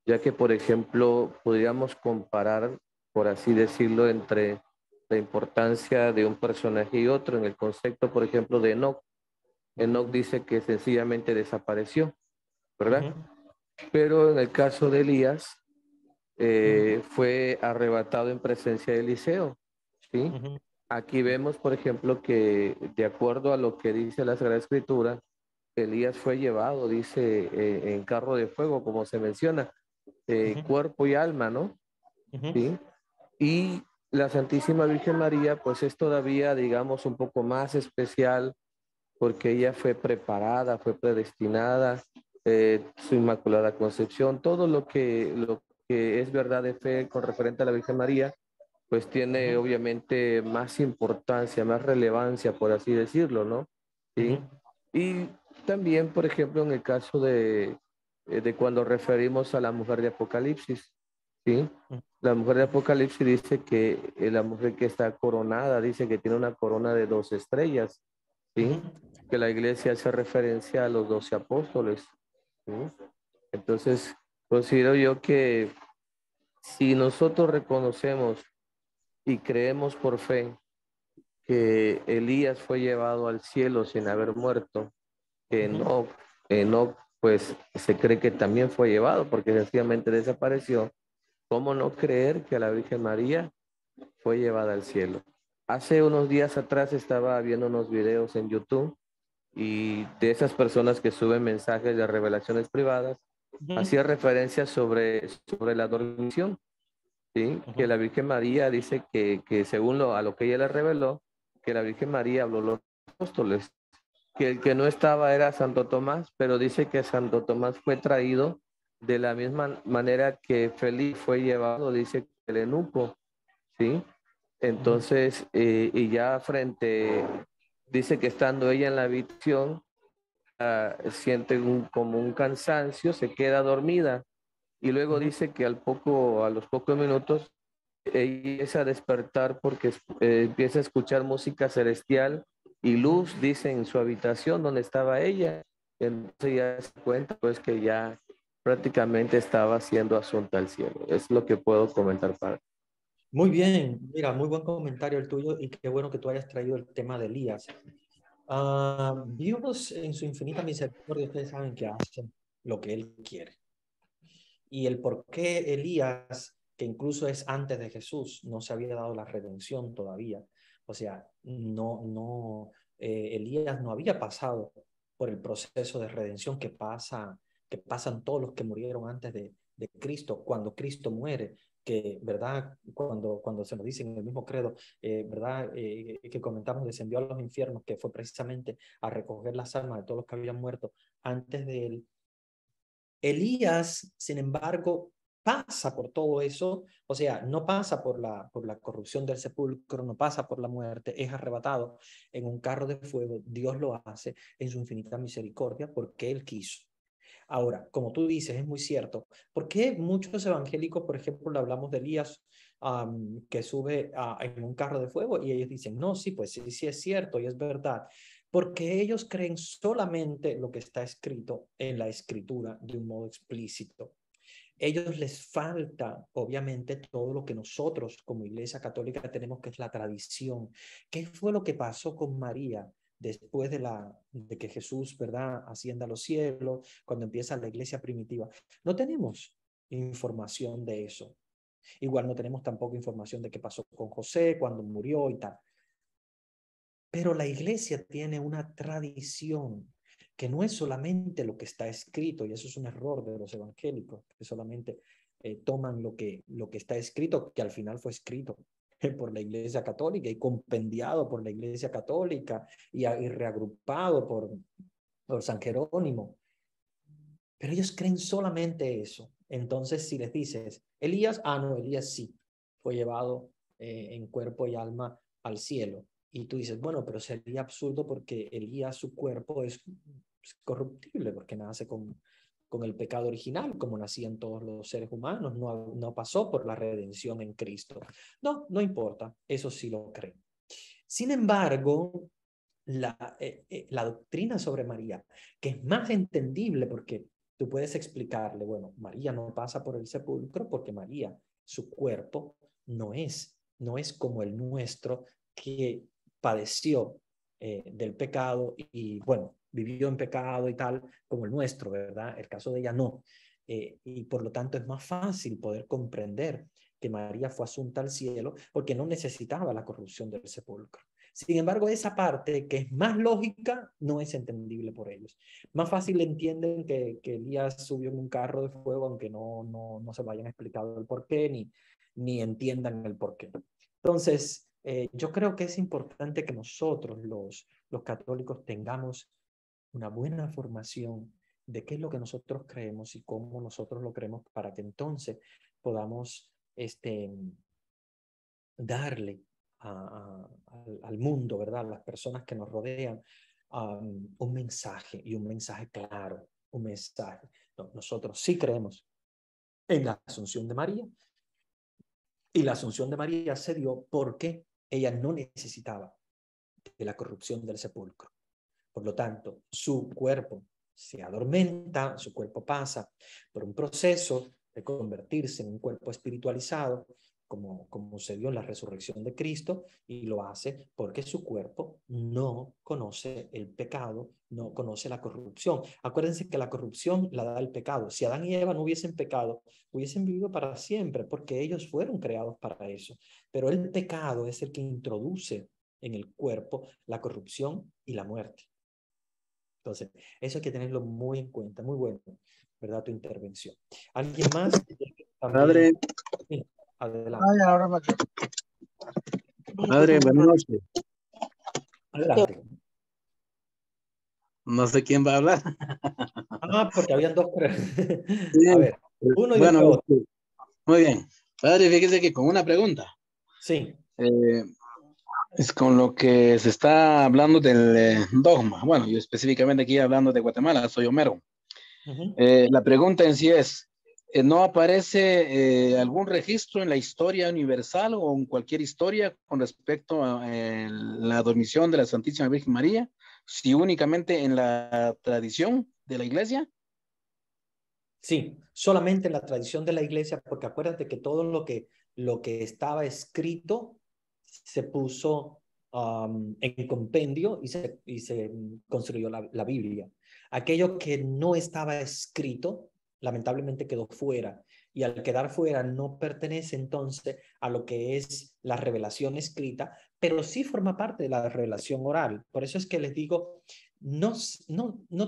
ya que, por ejemplo, podríamos comparar, por así decirlo, entre la importancia de un personaje y otro en el concepto, por ejemplo, de Enoc. Enoc dice que sencillamente desapareció, ¿verdad? Pero en el caso de Elías, fue arrebatado en presencia de Eliseo, ¿sí? Aquí vemos, por ejemplo, que de acuerdo a lo que dice la Sagrada Escritura, Elías fue llevado, dice, en carro de fuego, como se menciona, cuerpo y alma, ¿no? ¿Sí? Y la Santísima Virgen María, pues es todavía, digamos, un poco más especial, porque ella fue preparada, fue predestinada, su Inmaculada Concepción, todo lo que es verdad de fe con referente a la Virgen María, pues tiene obviamente más importancia, más relevancia, por así decirlo, ¿no? ¿Sí? Y también, por ejemplo, en el caso de cuando referimos a la mujer de Apocalipsis, ¿sí? La mujer de Apocalipsis dice que la mujer que está coronada, dice que tiene una corona de 2 estrellas, ¿sí? Que la iglesia hace referencia a los 12 apóstoles, ¿sí? Entonces, considero yo que si nosotros reconocemos y creemos por fe que Elías fue llevado al cielo sin haber muerto, que Enoc, pues se cree que también fue llevado porque sencillamente desapareció, ¿cómo no creer que la Virgen María fue llevada al cielo? Hace unos días atrás estaba viendo unos videos en YouTube y de esas personas que suben mensajes de revelaciones privadas, hacía referencia sobre la dormición, ¿sí? Que la Virgen María dice que según a lo que ella le reveló, que la Virgen María habló a los apóstoles, que el que no estaba era Santo Tomás, pero dice que Santo Tomás fue traído de la misma manera que Felipe fue llevado, dice el eunuco, ¿sí? Entonces, y ya dice que estando ella en la habitación, siente como un cansancio, se queda dormida y luego dice que a los pocos minutos ella empieza a despertar porque empieza a escuchar música celestial y luz, dice, en su habitación donde estaba ella. Entonces ya se cuenta pues que ya prácticamente estaba siendo asunta al cielo. Es lo que puedo comentar, padre. Muy bien, mira, muy buen comentario el tuyo y qué bueno que tú hayas traído el tema de Elías. Dios en su infinita misericordia, ustedes saben que hace lo que Él quiere. Y el por qué Elías, que incluso es antes de Jesús, no se había dado la redención todavía. O sea, Elías no había pasado por el proceso de redención que pasan todos los que murieron antes de Cristo, cuando Cristo muere, que, ¿verdad? Cuando se nos dice en el mismo credo, ¿verdad? Que comentamos, descendió a los infiernos, que fue precisamente a recoger las almas de todos los que habían muerto antes de él. Elías, sin embargo, pasa por todo eso, o sea, no pasa por la corrupción del sepulcro, no pasa por la muerte, es arrebatado en un carro de fuego. Dios lo hace en su infinita misericordia porque Él quiso. Ahora, como tú dices, es muy cierto. ¿Por qué muchos evangélicos, por ejemplo, le hablamos de Elías que sube en un carro de fuego y ellos dicen, no, sí, pues sí, sí es cierto y es verdad? Porque ellos creen solamente lo que está escrito en la escritura de un modo explícito. Ellos les falta, obviamente, todo lo que nosotros como Iglesia Católica tenemos, que es la tradición. ¿Qué fue lo que pasó con María después de que Jesús, ¿verdad?, ascienda a los cielos, cuando empieza la iglesia primitiva? No tenemos información de eso. Igual no tenemos tampoco información de qué pasó con José, cuando murió y tal. Pero la iglesia tiene una tradición que no es solamente lo que está escrito, y eso es un error de los evangélicos, que solamente toman lo que está escrito, que al final fue escrito por la Iglesia Católica y compendiado por la Iglesia Católica y reagrupado por San Jerónimo. Pero ellos creen solamente eso. Entonces, si les dices, Elías, no, Elías sí, fue llevado en cuerpo y alma al cielo. Y tú dices, bueno, pero sería absurdo porque Elías, su cuerpo es corruptible, porque nace con el pecado original, como nacían todos los seres humanos, no pasó por la redención en Cristo. No importa, eso sí lo creen. Sin embargo, la doctrina sobre María, que es más entendible porque tú puedes explicarle, bueno, María no pasa por el sepulcro porque María, su cuerpo, no es como el nuestro, que padeció del pecado y, bueno, vivió en pecado y tal, como el nuestro, ¿verdad? El caso de ella no. Y por lo tanto es más fácil poder comprender que María fue asunta al cielo porque no necesitaba la corrupción del sepulcro. Sin embargo, esa parte que es más lógica no es entendible por ellos. Más fácil entienden que Elías subió en un carro de fuego, aunque no se vayan explicado el por qué, ni entiendan el por qué. Entonces, yo creo que es importante que nosotros, los católicos, tengamos una buena formación de qué es lo que nosotros creemos y cómo nosotros lo creemos, para que entonces podamos darle al mundo, ¿verdad?, a las personas que nos rodean, un mensaje, y un mensaje claro, un mensaje. Nosotros sí creemos en la Asunción de María, y la Asunción de María se dio porque ella no necesitaba de la corrupción del sepulcro. Por lo tanto, su cuerpo se adormenta, su cuerpo pasa por un proceso de convertirse en un cuerpo espiritualizado, como se dio en la resurrección de Cristo, y lo hace porque su cuerpo no conoce el pecado, no conoce la corrupción. Acuérdense que la corrupción la da el pecado. Si Adán y Eva no hubiesen pecado, hubiesen vivido para siempre, porque ellos fueron creados para eso. Pero el pecado es el que introduce en el cuerpo la corrupción y la muerte. Entonces, eso hay que tenerlo muy en cuenta. Muy bueno, ¿verdad?, tu intervención. ¿Alguien más? Padre. Sí, adelante. Padre, buenas noches. Adelante. No sé quién va a hablar. Porque habían dos. Sí. A ver, uno y bueno, después otro. Muy bien. Padre, fíjese que con una pregunta. Sí. Es con lo que se está hablando del dogma. Bueno, yo específicamente aquí hablando de Guatemala, soy Homero. La pregunta en sí es, ¿no aparece algún registro en la historia universal o en cualquier historia con respecto a la dormición de la Santísima Virgen María, si únicamente en la tradición de la iglesia? Sí, solamente en la tradición de la iglesia, porque acuérdate que todo lo que estaba escrito se puso en compendio y se construyó la Biblia. Aquello que no estaba escrito, lamentablemente quedó fuera. Y al quedar fuera no pertenece entonces a lo que es la revelación escrita, pero sí forma parte de la revelación oral. Por eso es que les digo, no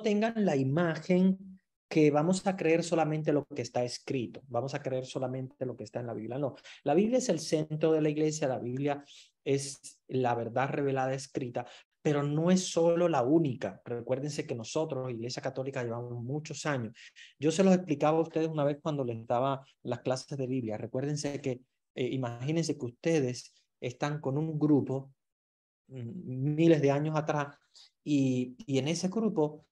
tengan la imagen que vamos a creer solamente lo que está escrito, vamos a creer solamente lo que está en la Biblia. No, la Biblia es el centro de la iglesia, la Biblia es la verdad revelada escrita, pero no es solo la única. Recuérdense que nosotros, Iglesia Católica, llevamos muchos años. Yo se los explicaba a ustedes una vez cuando les daba las clases de Biblia. Recuérdense que, imagínense que ustedes están con un grupo miles de años atrás y en ese grupo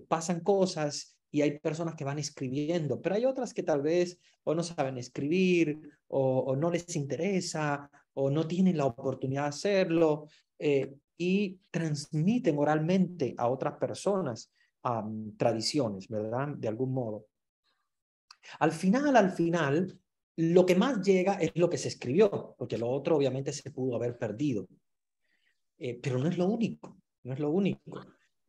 pasan cosas y hay personas que van escribiendo, pero hay otras que tal vez o no saben escribir o no les interesa o no tienen la oportunidad de hacerlo y transmiten oralmente a otras personas tradiciones, ¿verdad? De algún modo. Al final, lo que más llega es lo que se escribió, porque lo otro obviamente se pudo haber perdido. Pero no es lo único, no es lo único.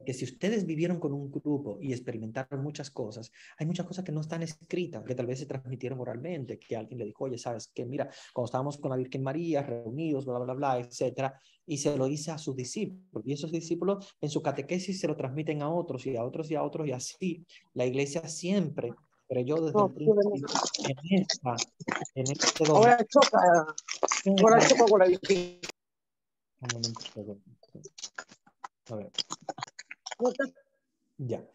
Que si ustedes vivieron con un grupo y experimentaron muchas cosas, hay muchas cosas que no están escritas, que tal vez se transmitieron oralmente, que alguien le dijo, oye, sabes que mira, cuando estábamos con la Virgen María, reunidos, bla, bla, bla, etcétera, y se lo dice a sus discípulos, y esos discípulos en su catequesis se lo transmiten a otros y a otros y a otros, y así la iglesia siempre, pero yo desde el principio, en este domingo, ahora choca con la un momento, a ver. Ya.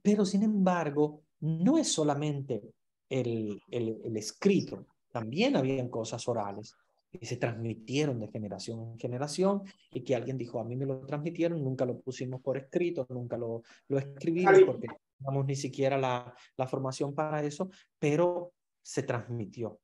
Pero sin embargo, no es solamente el escrito, también habían cosas orales que se transmitieron de generación en generación y que alguien dijo, a mí me lo transmitieron, nunca lo pusimos por escrito, nunca lo escribimos porque no teníamos ni siquiera la formación para eso, pero se transmitió.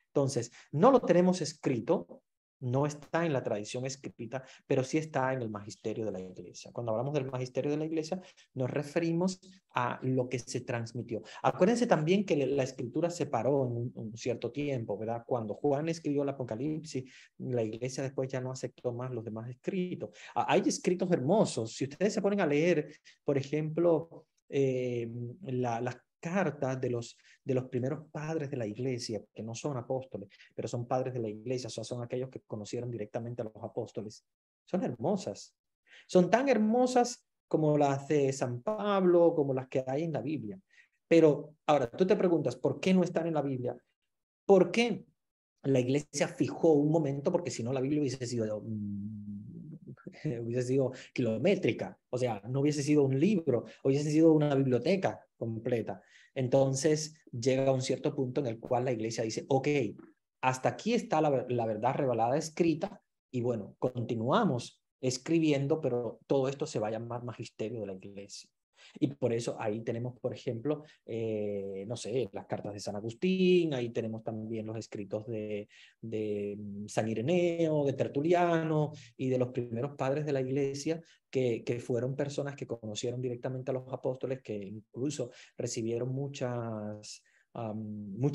Entonces, no lo tenemos escrito, no está en la tradición escrita, pero sí está en el magisterio de la iglesia. Cuando hablamos del magisterio de la iglesia, nos referimos a lo que se transmitió. Acuérdense también que la escritura se paró en un cierto tiempo, ¿verdad? Cuando Juan escribió el Apocalipsis, la iglesia después ya no aceptó más los demás escritos. Hay escritos hermosos. Si ustedes se ponen a leer, por ejemplo, las cartas de los primeros padres de la iglesia, que no son apóstoles, pero son padres de la iglesia, o sea, son aquellos que conocieron directamente a los apóstoles. Son hermosas. Son tan hermosas como las de San Pablo, como las que hay en la Biblia. Pero ahora tú te preguntas, ¿por qué no están en la Biblia? ¿Por qué la iglesia fijó un momento? Porque si no, la Biblia hubiese sido kilométrica, o sea, no hubiese sido un libro, hubiese sido una biblioteca completa. Entonces llega a un cierto punto en el cual la iglesia dice, ok, hasta aquí está la verdad revelada escrita y bueno, continuamos escribiendo, pero todo esto se va a llamar magisterio de la iglesia. Y por eso ahí tenemos, por ejemplo, no sé, las cartas de San Agustín, ahí tenemos también los escritos de San Ireneo, de Tertuliano y de los primeros padres de la iglesia que fueron personas que conocieron directamente a los apóstoles, que incluso recibieron mucha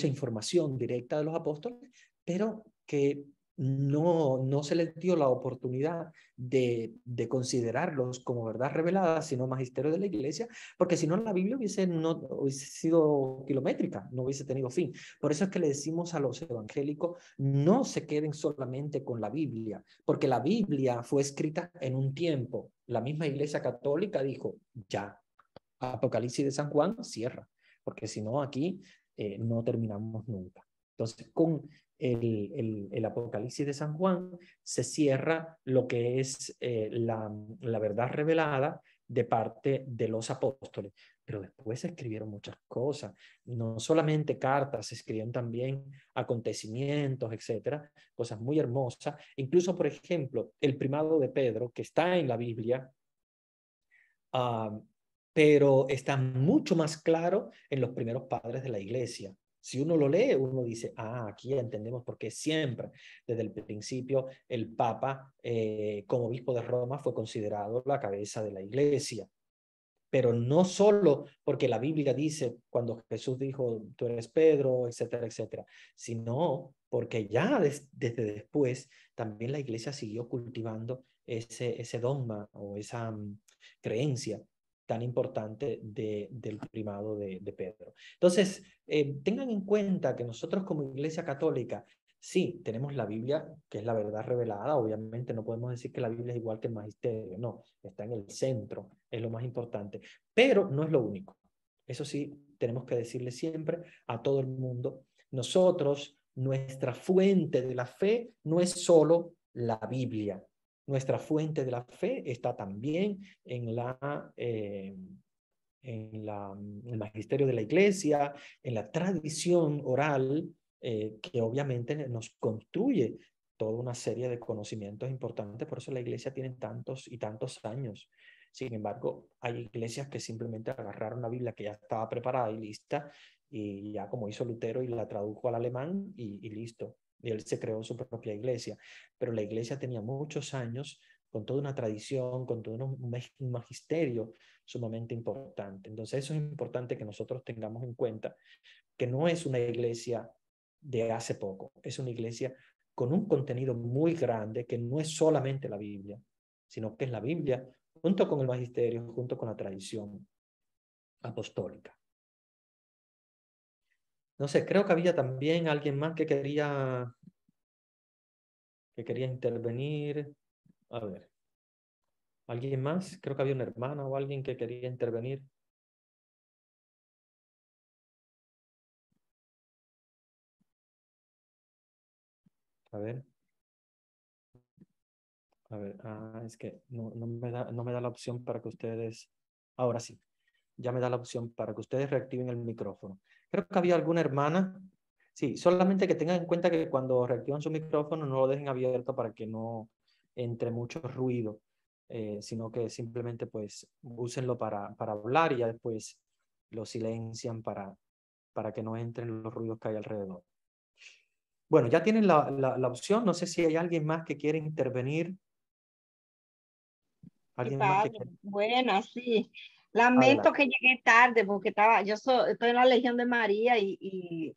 información directa de los apóstoles, pero que no se les dio la oportunidad de considerarlos como verdad revelada, sino magisterio de la iglesia, porque si no la Biblia no hubiese sido kilométrica, no hubiese tenido fin. Por eso es que le decimos a los evangélicos, no se queden solamente con la Biblia, porque la Biblia fue escrita en un tiempo. La misma iglesia católica dijo, ya, Apocalipsis de San Juan cierra, porque si no aquí no terminamos nunca. Entonces, con el Apocalipsis de San Juan se cierra lo que es la verdad revelada de parte de los apóstoles, pero después se escribieron muchas cosas, no solamente cartas, se escribieron también acontecimientos, etcétera, cosas muy hermosas. Incluso, por ejemplo, el primado de Pedro, que está en la Biblia, pero está mucho más claro en los primeros padres de la iglesia. Si uno lo lee, uno dice, aquí entendemos por qué siempre, desde el principio, el Papa, como obispo de Roma, fue considerado la cabeza de la iglesia. pero no solo porque la Biblia dice, cuando Jesús dijo, tú eres Pedro, etcétera, etcétera, sino porque ya desde después también la iglesia siguió cultivando ese dogma o esa creencia tan importante del primado de Pedro. Entonces, tengan en cuenta que nosotros como Iglesia Católica, sí, tenemos la Biblia, que es la verdad revelada. Obviamente no podemos decir que la Biblia es igual que el magisterio, no, está en el centro, es lo más importante, pero no es lo único. Eso sí, tenemos que decirle siempre a todo el mundo, nosotros, nuestra fuente de la fe no es solo la Biblia. Nuestra fuente de la fe está también en el magisterio de la iglesia, en la tradición oral, que obviamente nos construye toda una serie de conocimientos importantes. Por eso la iglesia tiene tantos y tantos años. Sin embargo, hay iglesias que simplemente agarraron la Biblia que ya estaba preparada y lista, y ya como hizo Lutero y la tradujo al alemán y listo. Y él se creó su propia iglesia. Pero la iglesia tenía muchos años con toda una tradición, con todo un magisterio sumamente importante. Entonces eso es importante que nosotros tengamos en cuenta, que no es una iglesia de hace poco, es una iglesia con un contenido muy grande, que no es solamente la Biblia, sino que es la Biblia junto con el magisterio, junto con la tradición apostólica. No sé, creo que había también alguien más que quería intervenir. A ver. ¿Alguien más? Creo que había una hermana o alguien que quería intervenir. A ver. A ver, es que no me da la opción para que ustedes... Ahora sí, ya me da la opción para que ustedes reactiven el micrófono. Creo que había alguna hermana. Sí, solamente que tengan en cuenta que cuando reactivan su micrófono no lo dejen abierto para que no entre mucho ruido, sino que simplemente pues úsenlo para hablar y ya después lo silencian para que no entren los ruidos que hay alrededor. Bueno, ya tienen la opción. No sé si hay alguien más que quiere intervenir. Sí, ¿Alguien más que padre. quiere? Buena, sí. Lamento Adelante. que llegué tarde porque estoy en la Legión de María y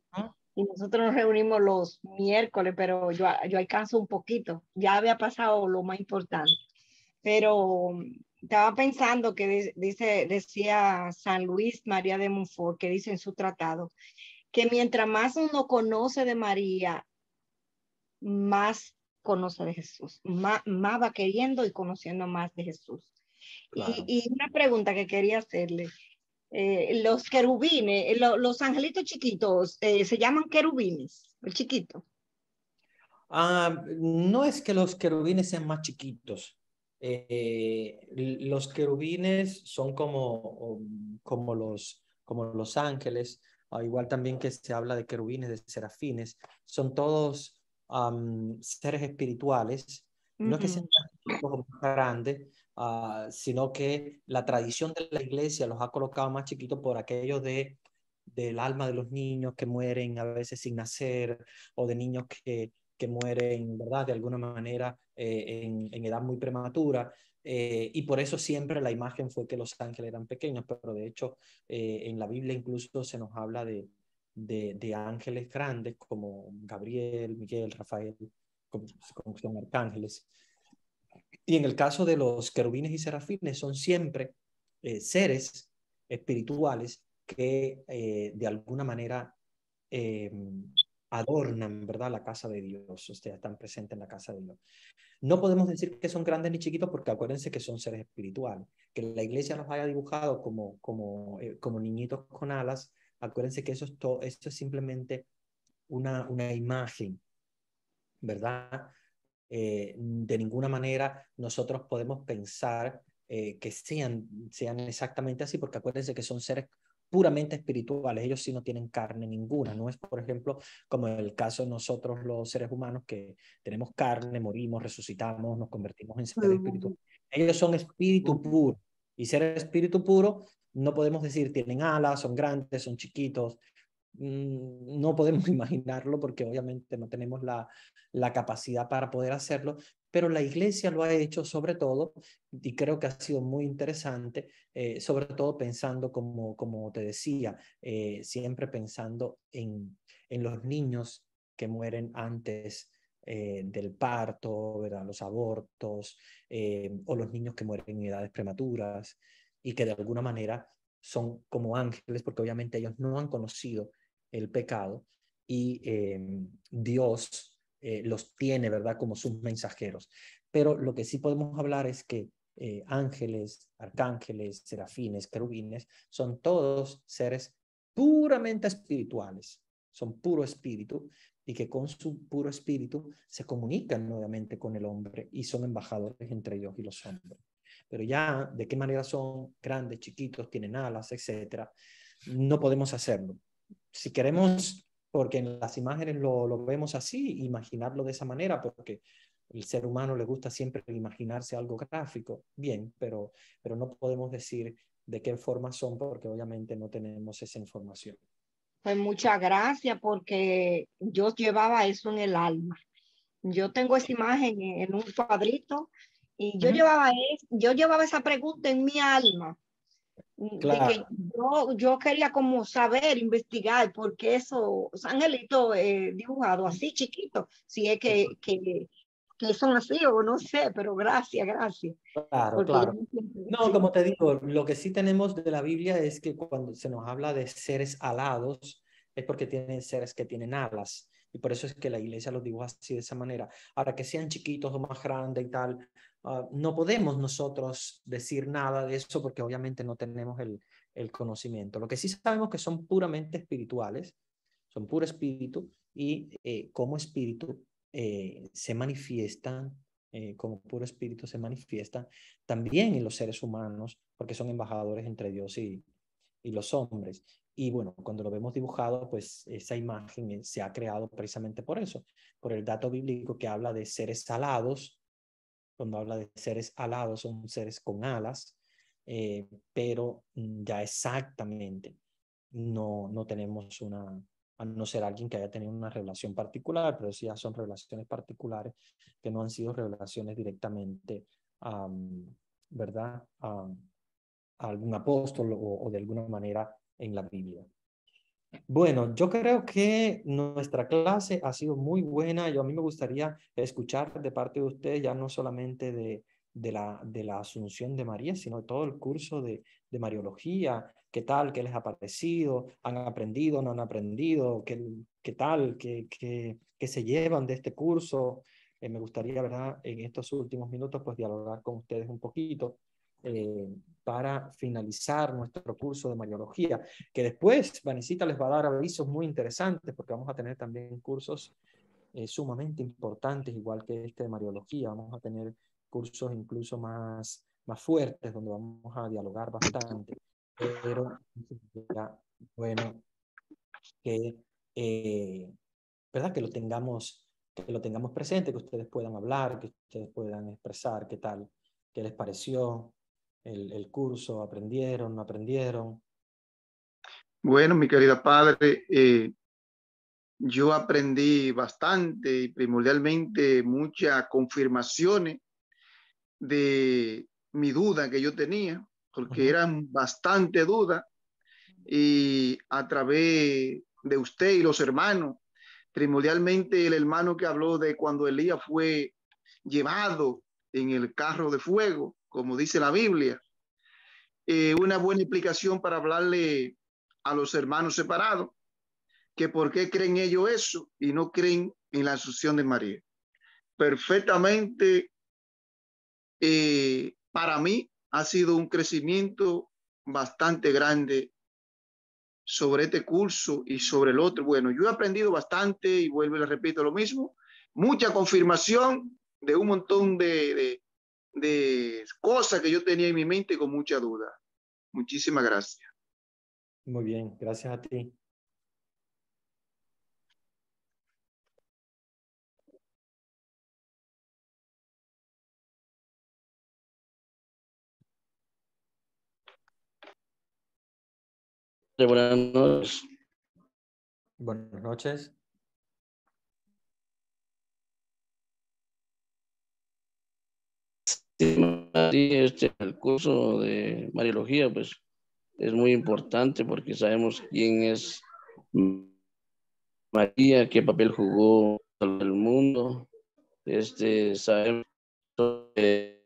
nosotros nos reunimos los miércoles, pero yo alcanzo un poquito. Ya había pasado lo más importante. Pero estaba pensando que decía San Luis María de Montfort, que dice en su tratado, que mientras más uno conoce de María, más conoce de Jesús, más va queriendo y conociendo más de Jesús. Claro. Y una pregunta que quería hacerle, los querubines, los angelitos chiquitos, se llaman querubines, el chiquito. No es que los querubines sean más chiquitos. Los querubines son como los ángeles, ángeles, también que se habla de querubines, de serafines. Son todos seres espirituales. No es que sean más chiquitos o más grandes, sino que la tradición de la iglesia los ha colocado más chiquitos por aquello del alma de los niños que mueren a veces sin nacer, o de niños que mueren, ¿verdad? De alguna manera en edad muy prematura. Y por eso siempre la imagen fue que los ángeles eran pequeños, pero de hecho en la Biblia incluso se nos habla de ángeles grandes como Gabriel, Miguel, Rafael, como son arcángeles. Y en el caso de los querubines y serafines son siempre seres espirituales que de alguna manera adornan, ¿verdad?, la casa de Dios, o sea, están presentes en la casa de Dios. No podemos decir que son grandes ni chiquitos porque acuérdense que son seres espirituales. Que la iglesia los haya dibujado como niñitos con alas, acuérdense que eso es simplemente una imagen, ¿verdad? De ninguna manera nosotros podemos pensar que sean exactamente así, porque acuérdense que son seres puramente espirituales. Ellos sí no tienen carne ninguna. No es, por ejemplo, como en el caso de nosotros los seres humanos, que tenemos carne, morimos, resucitamos, nos convertimos en seres espirituales. Ellos son espíritu puro. Y ser espíritu puro, no podemos decir tienen alas, son grandes, son chiquitos. No podemos imaginarlo porque obviamente no tenemos la capacidad para poder hacerlo, pero la iglesia lo ha hecho sobre todo, y creo que ha sido muy interesante, sobre todo pensando, como te decía, siempre pensando en los niños que mueren antes del parto, ¿verdad? Los abortos, o los niños que mueren en edades prematuras, y que de alguna manera son como ángeles, porque obviamente ellos no han conocido el pecado, y Dios los tiene, ¿verdad?, como sus mensajeros. Pero lo que sí podemos hablar es que ángeles, arcángeles, serafines, querubines, son todos seres puramente espirituales, son puro espíritu, y que con su puro espíritu se comunican nuevamente con el hombre y son embajadores entre Dios y los hombres. Pero ya de qué manera son grandes, chiquitos, tienen alas, etcétera, no podemos hacerlo. Si queremos, porque en las imágenes lo vemos así, imaginarlo de esa manera, porque el ser humano le gusta siempre imaginarse algo gráfico, bien, pero no podemos decir de qué forma son, porque obviamente no tenemos esa información. Pues muchas gracias, porque yo llevaba eso en el alma. Yo tengo esa imagen en un cuadrito y yo llevaba esa pregunta en mi alma. De que yo quería como saber, investigar, por qué esos angelitos dibujados así chiquitos, si es que son así o no sé, pero gracias. Claro, claro. No, como te digo, lo que sí tenemos de la Biblia es que cuando se nos habla de seres alados, es porque tienen seres que tienen alas. Y por eso es que la iglesia los dibuja así, de esa manera. Ahora, que sean chiquitos o más grandes y tal, no podemos nosotros decir nada de eso porque obviamente no tenemos el conocimiento. Lo que sí sabemos que son puramente espirituales, son puro espíritu, y como espíritu se manifiestan, como puro espíritu se manifiestan también en los seres humanos, porque son embajadores entre Dios y los hombres. Y bueno, cuando lo vemos dibujado, pues esa imagen se ha creado precisamente por eso, por el dato bíblico que habla de seres alados. Cuando habla de seres alados, son seres con alas, pero ya exactamente no tenemos una, a no ser alguien que haya tenido una revelación particular, pero sí ya son revelaciones particulares que no han sido revelaciones directamente, ¿verdad?, a algún apóstol o de alguna manera en la Biblia. Bueno, yo creo que nuestra clase ha sido muy buena. A mí me gustaría escuchar de parte de ustedes, ya no solamente de la Asunción de María, sino de todo el curso de Mariología. ¿Qué tal? ¿Qué les ha parecido? ¿Han aprendido? ¿No han aprendido? ¿Qué tal? ¿Qué se llevan de este curso? Me gustaría, ¿verdad?, en estos últimos minutos, pues dialogar con ustedes un poquito para finalizar nuestro curso de Mariología, que después Vanesita les va a dar avisos muy interesantes, porque vamos a tener también cursos sumamente importantes, igual que este de Mariología. Vamos a tener cursos incluso más fuertes, donde vamos a dialogar bastante. Pero, bueno, que, ¿verdad?, que lo tengamos presente, que ustedes puedan hablar, que ustedes puedan expresar qué tal, qué les pareció el curso, aprendieron, no aprendieron. Bueno, mi querida padre, yo aprendí bastante y primordialmente muchas confirmaciones de mi duda que yo tenía, porque eran bastante dudas, y a través de usted y los hermanos, primordialmente el hermano que habló de cuando Elías fue llevado en el carro de fuego, como dice la Biblia, una buena explicación para hablarle a los hermanos separados, que por qué creen ellos eso y no creen en la Asunción de María. Perfectamente, para mí ha sido un crecimiento bastante grande sobre este curso y sobre el otro. Bueno, yo he aprendido bastante y vuelvo y le repito lo mismo. Mucha confirmación de un montón de cosas que yo tenía en mi mente con mucha duda. Muchísimas gracias. Muy bien, gracias a ti. Buenas noches. Buenas noches. Sí, el curso de Mariología, pues, es muy importante porque sabemos quién es María, qué papel jugó en el mundo. Sabemos que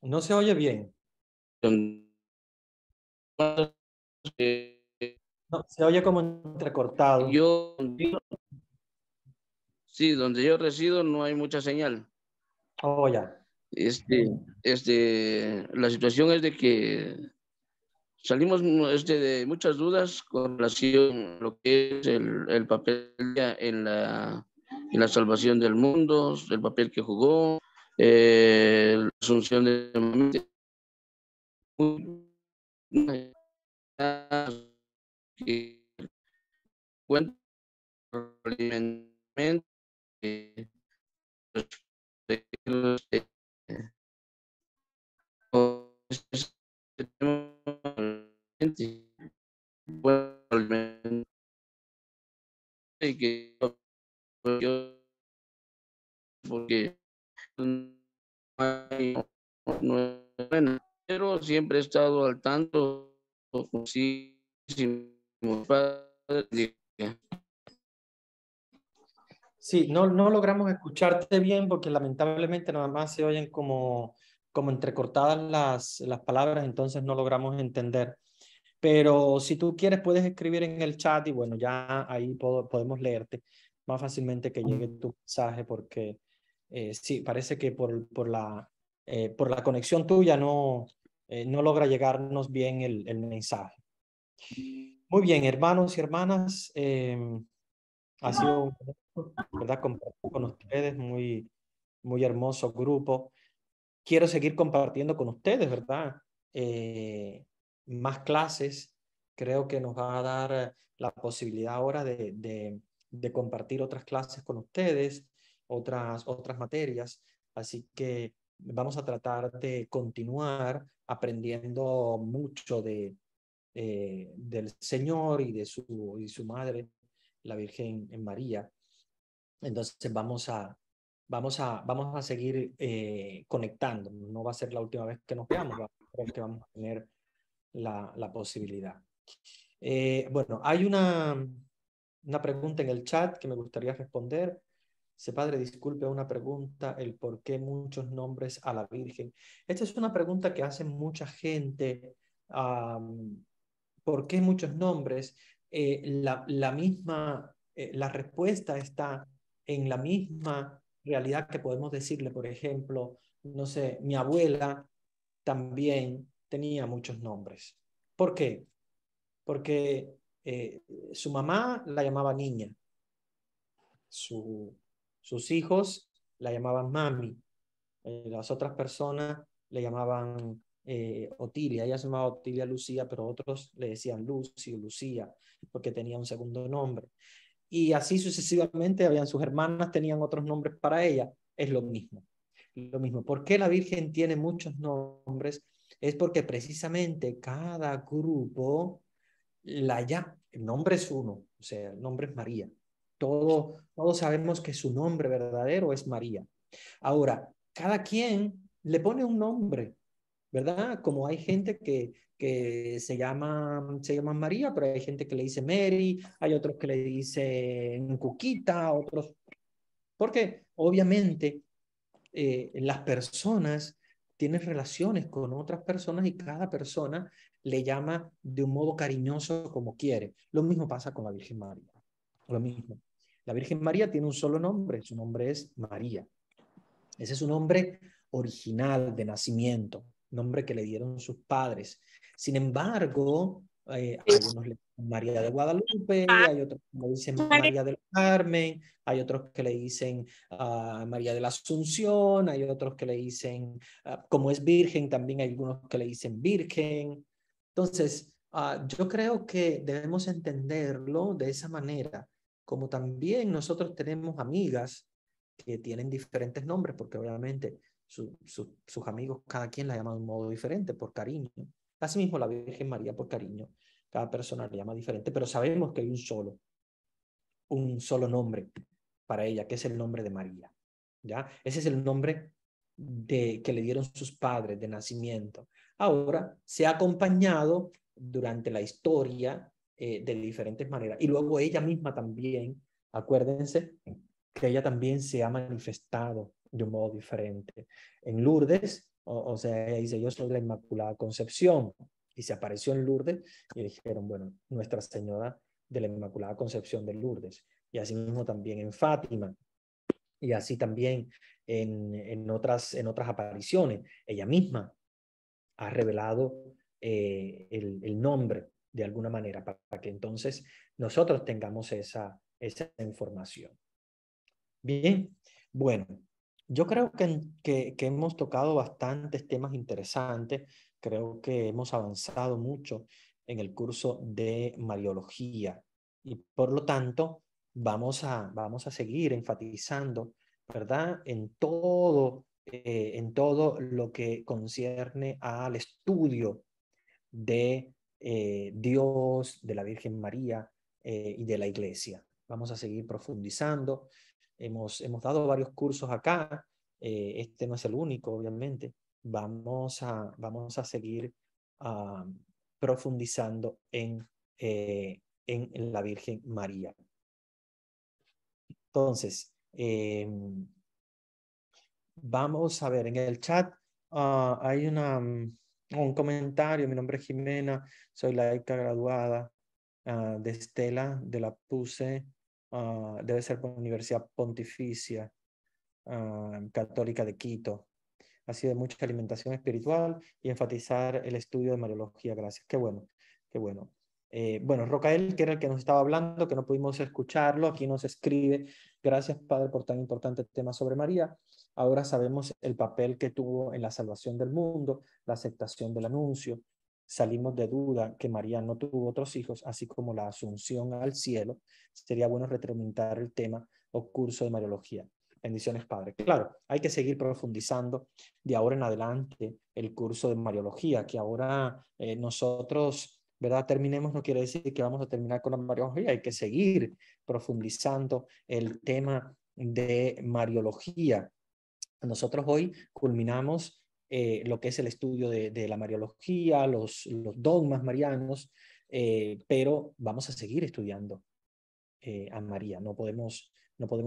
No se oye bien. No, se oye como entrecortado. Sí, donde yo resido no hay mucha señal. Oh, ya. La situación es de que salimos de muchas dudas con relación a lo que es el papel en la salvación del mundo, el papel que jugó, la asunción de que cuenta y que yo porque no es buena, pero siempre he estado al tanto sí, Sí, no logramos escucharte bien porque lamentablemente nada más se oyen como entrecortadas las palabras, entonces no logramos entender. Pero si tú quieres puedes escribir en el chat y bueno, ya ahí podemos leerte más fácilmente que llegue tu mensaje porque sí, parece que por la conexión tuya no logra llegarnos bien el mensaje. Muy bien, hermanos y hermanas, ha sido un gusto, ¿verdad? Compartir con ustedes, muy hermoso grupo. Quiero seguir compartiendo con ustedes, ¿verdad? Más clases. Creo que nos va a dar la posibilidad ahora de compartir otras clases con ustedes, otras materias. Así que vamos a tratar de continuar aprendiendo mucho del Señor y de su madre, la Virgen María. Entonces vamos a seguir conectando. No va a ser la última vez que nos veamos, creo que vamos a tener la posibilidad. Bueno, hay una pregunta en el chat que me gustaría responder. Dice, padre, disculpe una pregunta, el por qué muchos nombres a la Virgen. Esta es una pregunta que hace mucha gente. ¿Por qué muchos nombres? La respuesta está en la misma realidad que podemos decirle, por ejemplo, no sé, mi abuela también tenía muchos nombres. ¿Por qué? Porque su mamá la llamaba niña, sus hijos la llamaban mami, las otras personas le llamaban Otilia, ella se llamaba Otilia Lucía, pero otros le decían Lucy o Lucía, porque tenía un segundo nombre. Y así sucesivamente, sus hermanas tenían otros nombres para ella, es lo mismo. Lo mismo. ¿Por qué la Virgen tiene muchos nombres? Es porque precisamente cada grupo el nombre es uno, o sea, el nombre es María. Todos sabemos que su nombre verdadero es María. Ahora, cada quien le pone un nombre, ¿verdad? Como hay gente que se llama María, pero hay gente que le dice Mary, hay otros que le dicen Cuquita, otros. Porque obviamente las personas tienen relaciones con otras personas y cada persona le llama de un modo cariñoso como quiere. Lo mismo pasa con la Virgen María. Lo mismo. La Virgen María tiene un solo nombre, su nombre es María. Ese es su nombre original de nacimiento, nombre que le dieron sus padres. Sin embargo, hay unos que le dicen María de Guadalupe, hay otros que le dicen María del Carmen, hay otros que le dicen María de la Asunción, hay otros que le dicen, como es virgen, también hay algunos que le dicen virgen. Entonces, yo creo que debemos entenderlo de esa manera, como también nosotros tenemos amigas que tienen diferentes nombres, porque obviamente sus amigos, cada quien la llama de un modo diferente, por cariño. Asimismo, la Virgen María, por cariño, cada persona le llama diferente, pero sabemos que hay un solo. un solo nombre para ella, que es el nombre de María. ¿Ya? Ese es el nombre que le dieron sus padres de nacimiento. Ahora se ha acompañado durante la historia de diferentes maneras. Y luego ella misma también, acuérdense que ella también se ha manifestado de un modo diferente. En Lourdes, o sea, ella dice, yo soy la Inmaculada Concepción. Y se apareció en Lourdes y dijeron, bueno, Nuestra Señora de la Inmaculada Concepción de Lourdes. Y así mismo también en Fátima. Y así también en otras apariciones. Ella misma ha revelado el nombre de alguna manera para que entonces nosotros tengamos esa información. Bien, bueno, yo creo que hemos tocado bastantes temas interesantes. Creo que hemos avanzado mucho en el curso de Mariología y por lo tanto vamos a seguir enfatizando, ¿verdad? En todo lo que concierne al estudio de Dios, de la Virgen María y de la Iglesia. Vamos a seguir profundizando. Hemos dado varios cursos acá. Este no es el único, obviamente. Vamos a seguir profundizando en la Virgen María. Entonces, vamos a ver, en el chat hay un comentario. Mi nombre es Jimena, soy laica graduada de Estela de la PUCE, debe ser por Universidad Pontificia Católica de Quito. Ha sido de mucha alimentación espiritual y enfatizar el estudio de Mariología. Gracias. Qué bueno, qué bueno. Bueno, Rocael, que era el que nos estaba hablando, que no pudimos escucharlo, aquí nos escribe: gracias, Padre, por tan importante tema sobre María. Ahora sabemos el papel que tuvo en la salvación del mundo, la aceptación del anuncio. Salimos de duda que María no tuvo otros hijos, así como la asunción al cielo. Sería bueno retroalimentar el tema o curso de Mariología. Bendiciones, Padre. Claro, hay que seguir profundizando de ahora en adelante el curso de Mariología, que ahora nosotros, ¿verdad? Terminemos, no quiere decir que vamos a terminar con la Mariología, hay que seguir profundizando el tema de Mariología. Nosotros hoy culminamos lo que es el estudio de la Mariología, los dogmas marianos, pero vamos a seguir estudiando a María. No podemos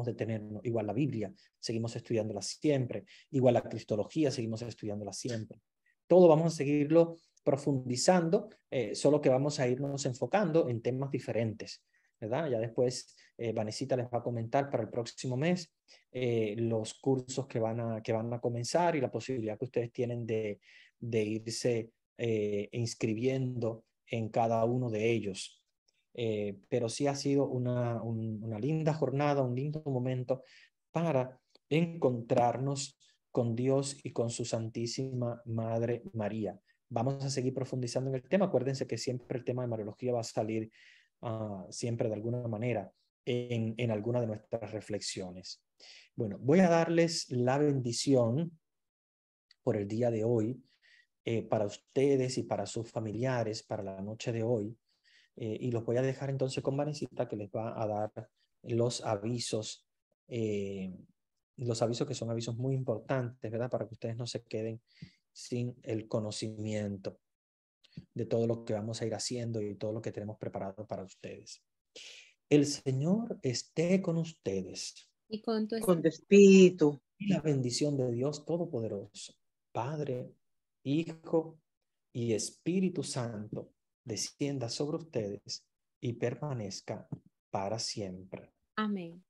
detenernos. Igual la Biblia, seguimos estudiándola siempre. Igual la Cristología, seguimos estudiándola siempre. Todo vamos a seguirlo profundizando, solo que vamos a irnos enfocando en temas diferentes, ¿verdad? Ya después Vanesita les va a comentar para el próximo mes los cursos que van a comenzar y la posibilidad que ustedes tienen de irse inscribiendo en cada uno de ellos. Pero sí ha sido una linda jornada, un lindo momento para encontrarnos con Dios y con su Santísima Madre María. Vamos a seguir profundizando en el tema. Acuérdense que siempre el tema de Mariología va a salir siempre de alguna manera en alguna de nuestras reflexiones. Bueno, voy a darles la bendición por el día de hoy para ustedes y para sus familiares, para la noche de hoy. Y los voy a dejar entonces con Vanesita, que les va a dar los avisos que son avisos muy importantes, ¿verdad? Para que ustedes no se queden sin el conocimiento de todo lo que vamos a ir haciendo y todo lo que tenemos preparado para ustedes. El Señor esté con ustedes. Y con tu espíritu. Y la bendición de Dios Todopoderoso, Padre, Hijo y Espíritu Santo, descienda sobre ustedes y permanezca para siempre. Amén.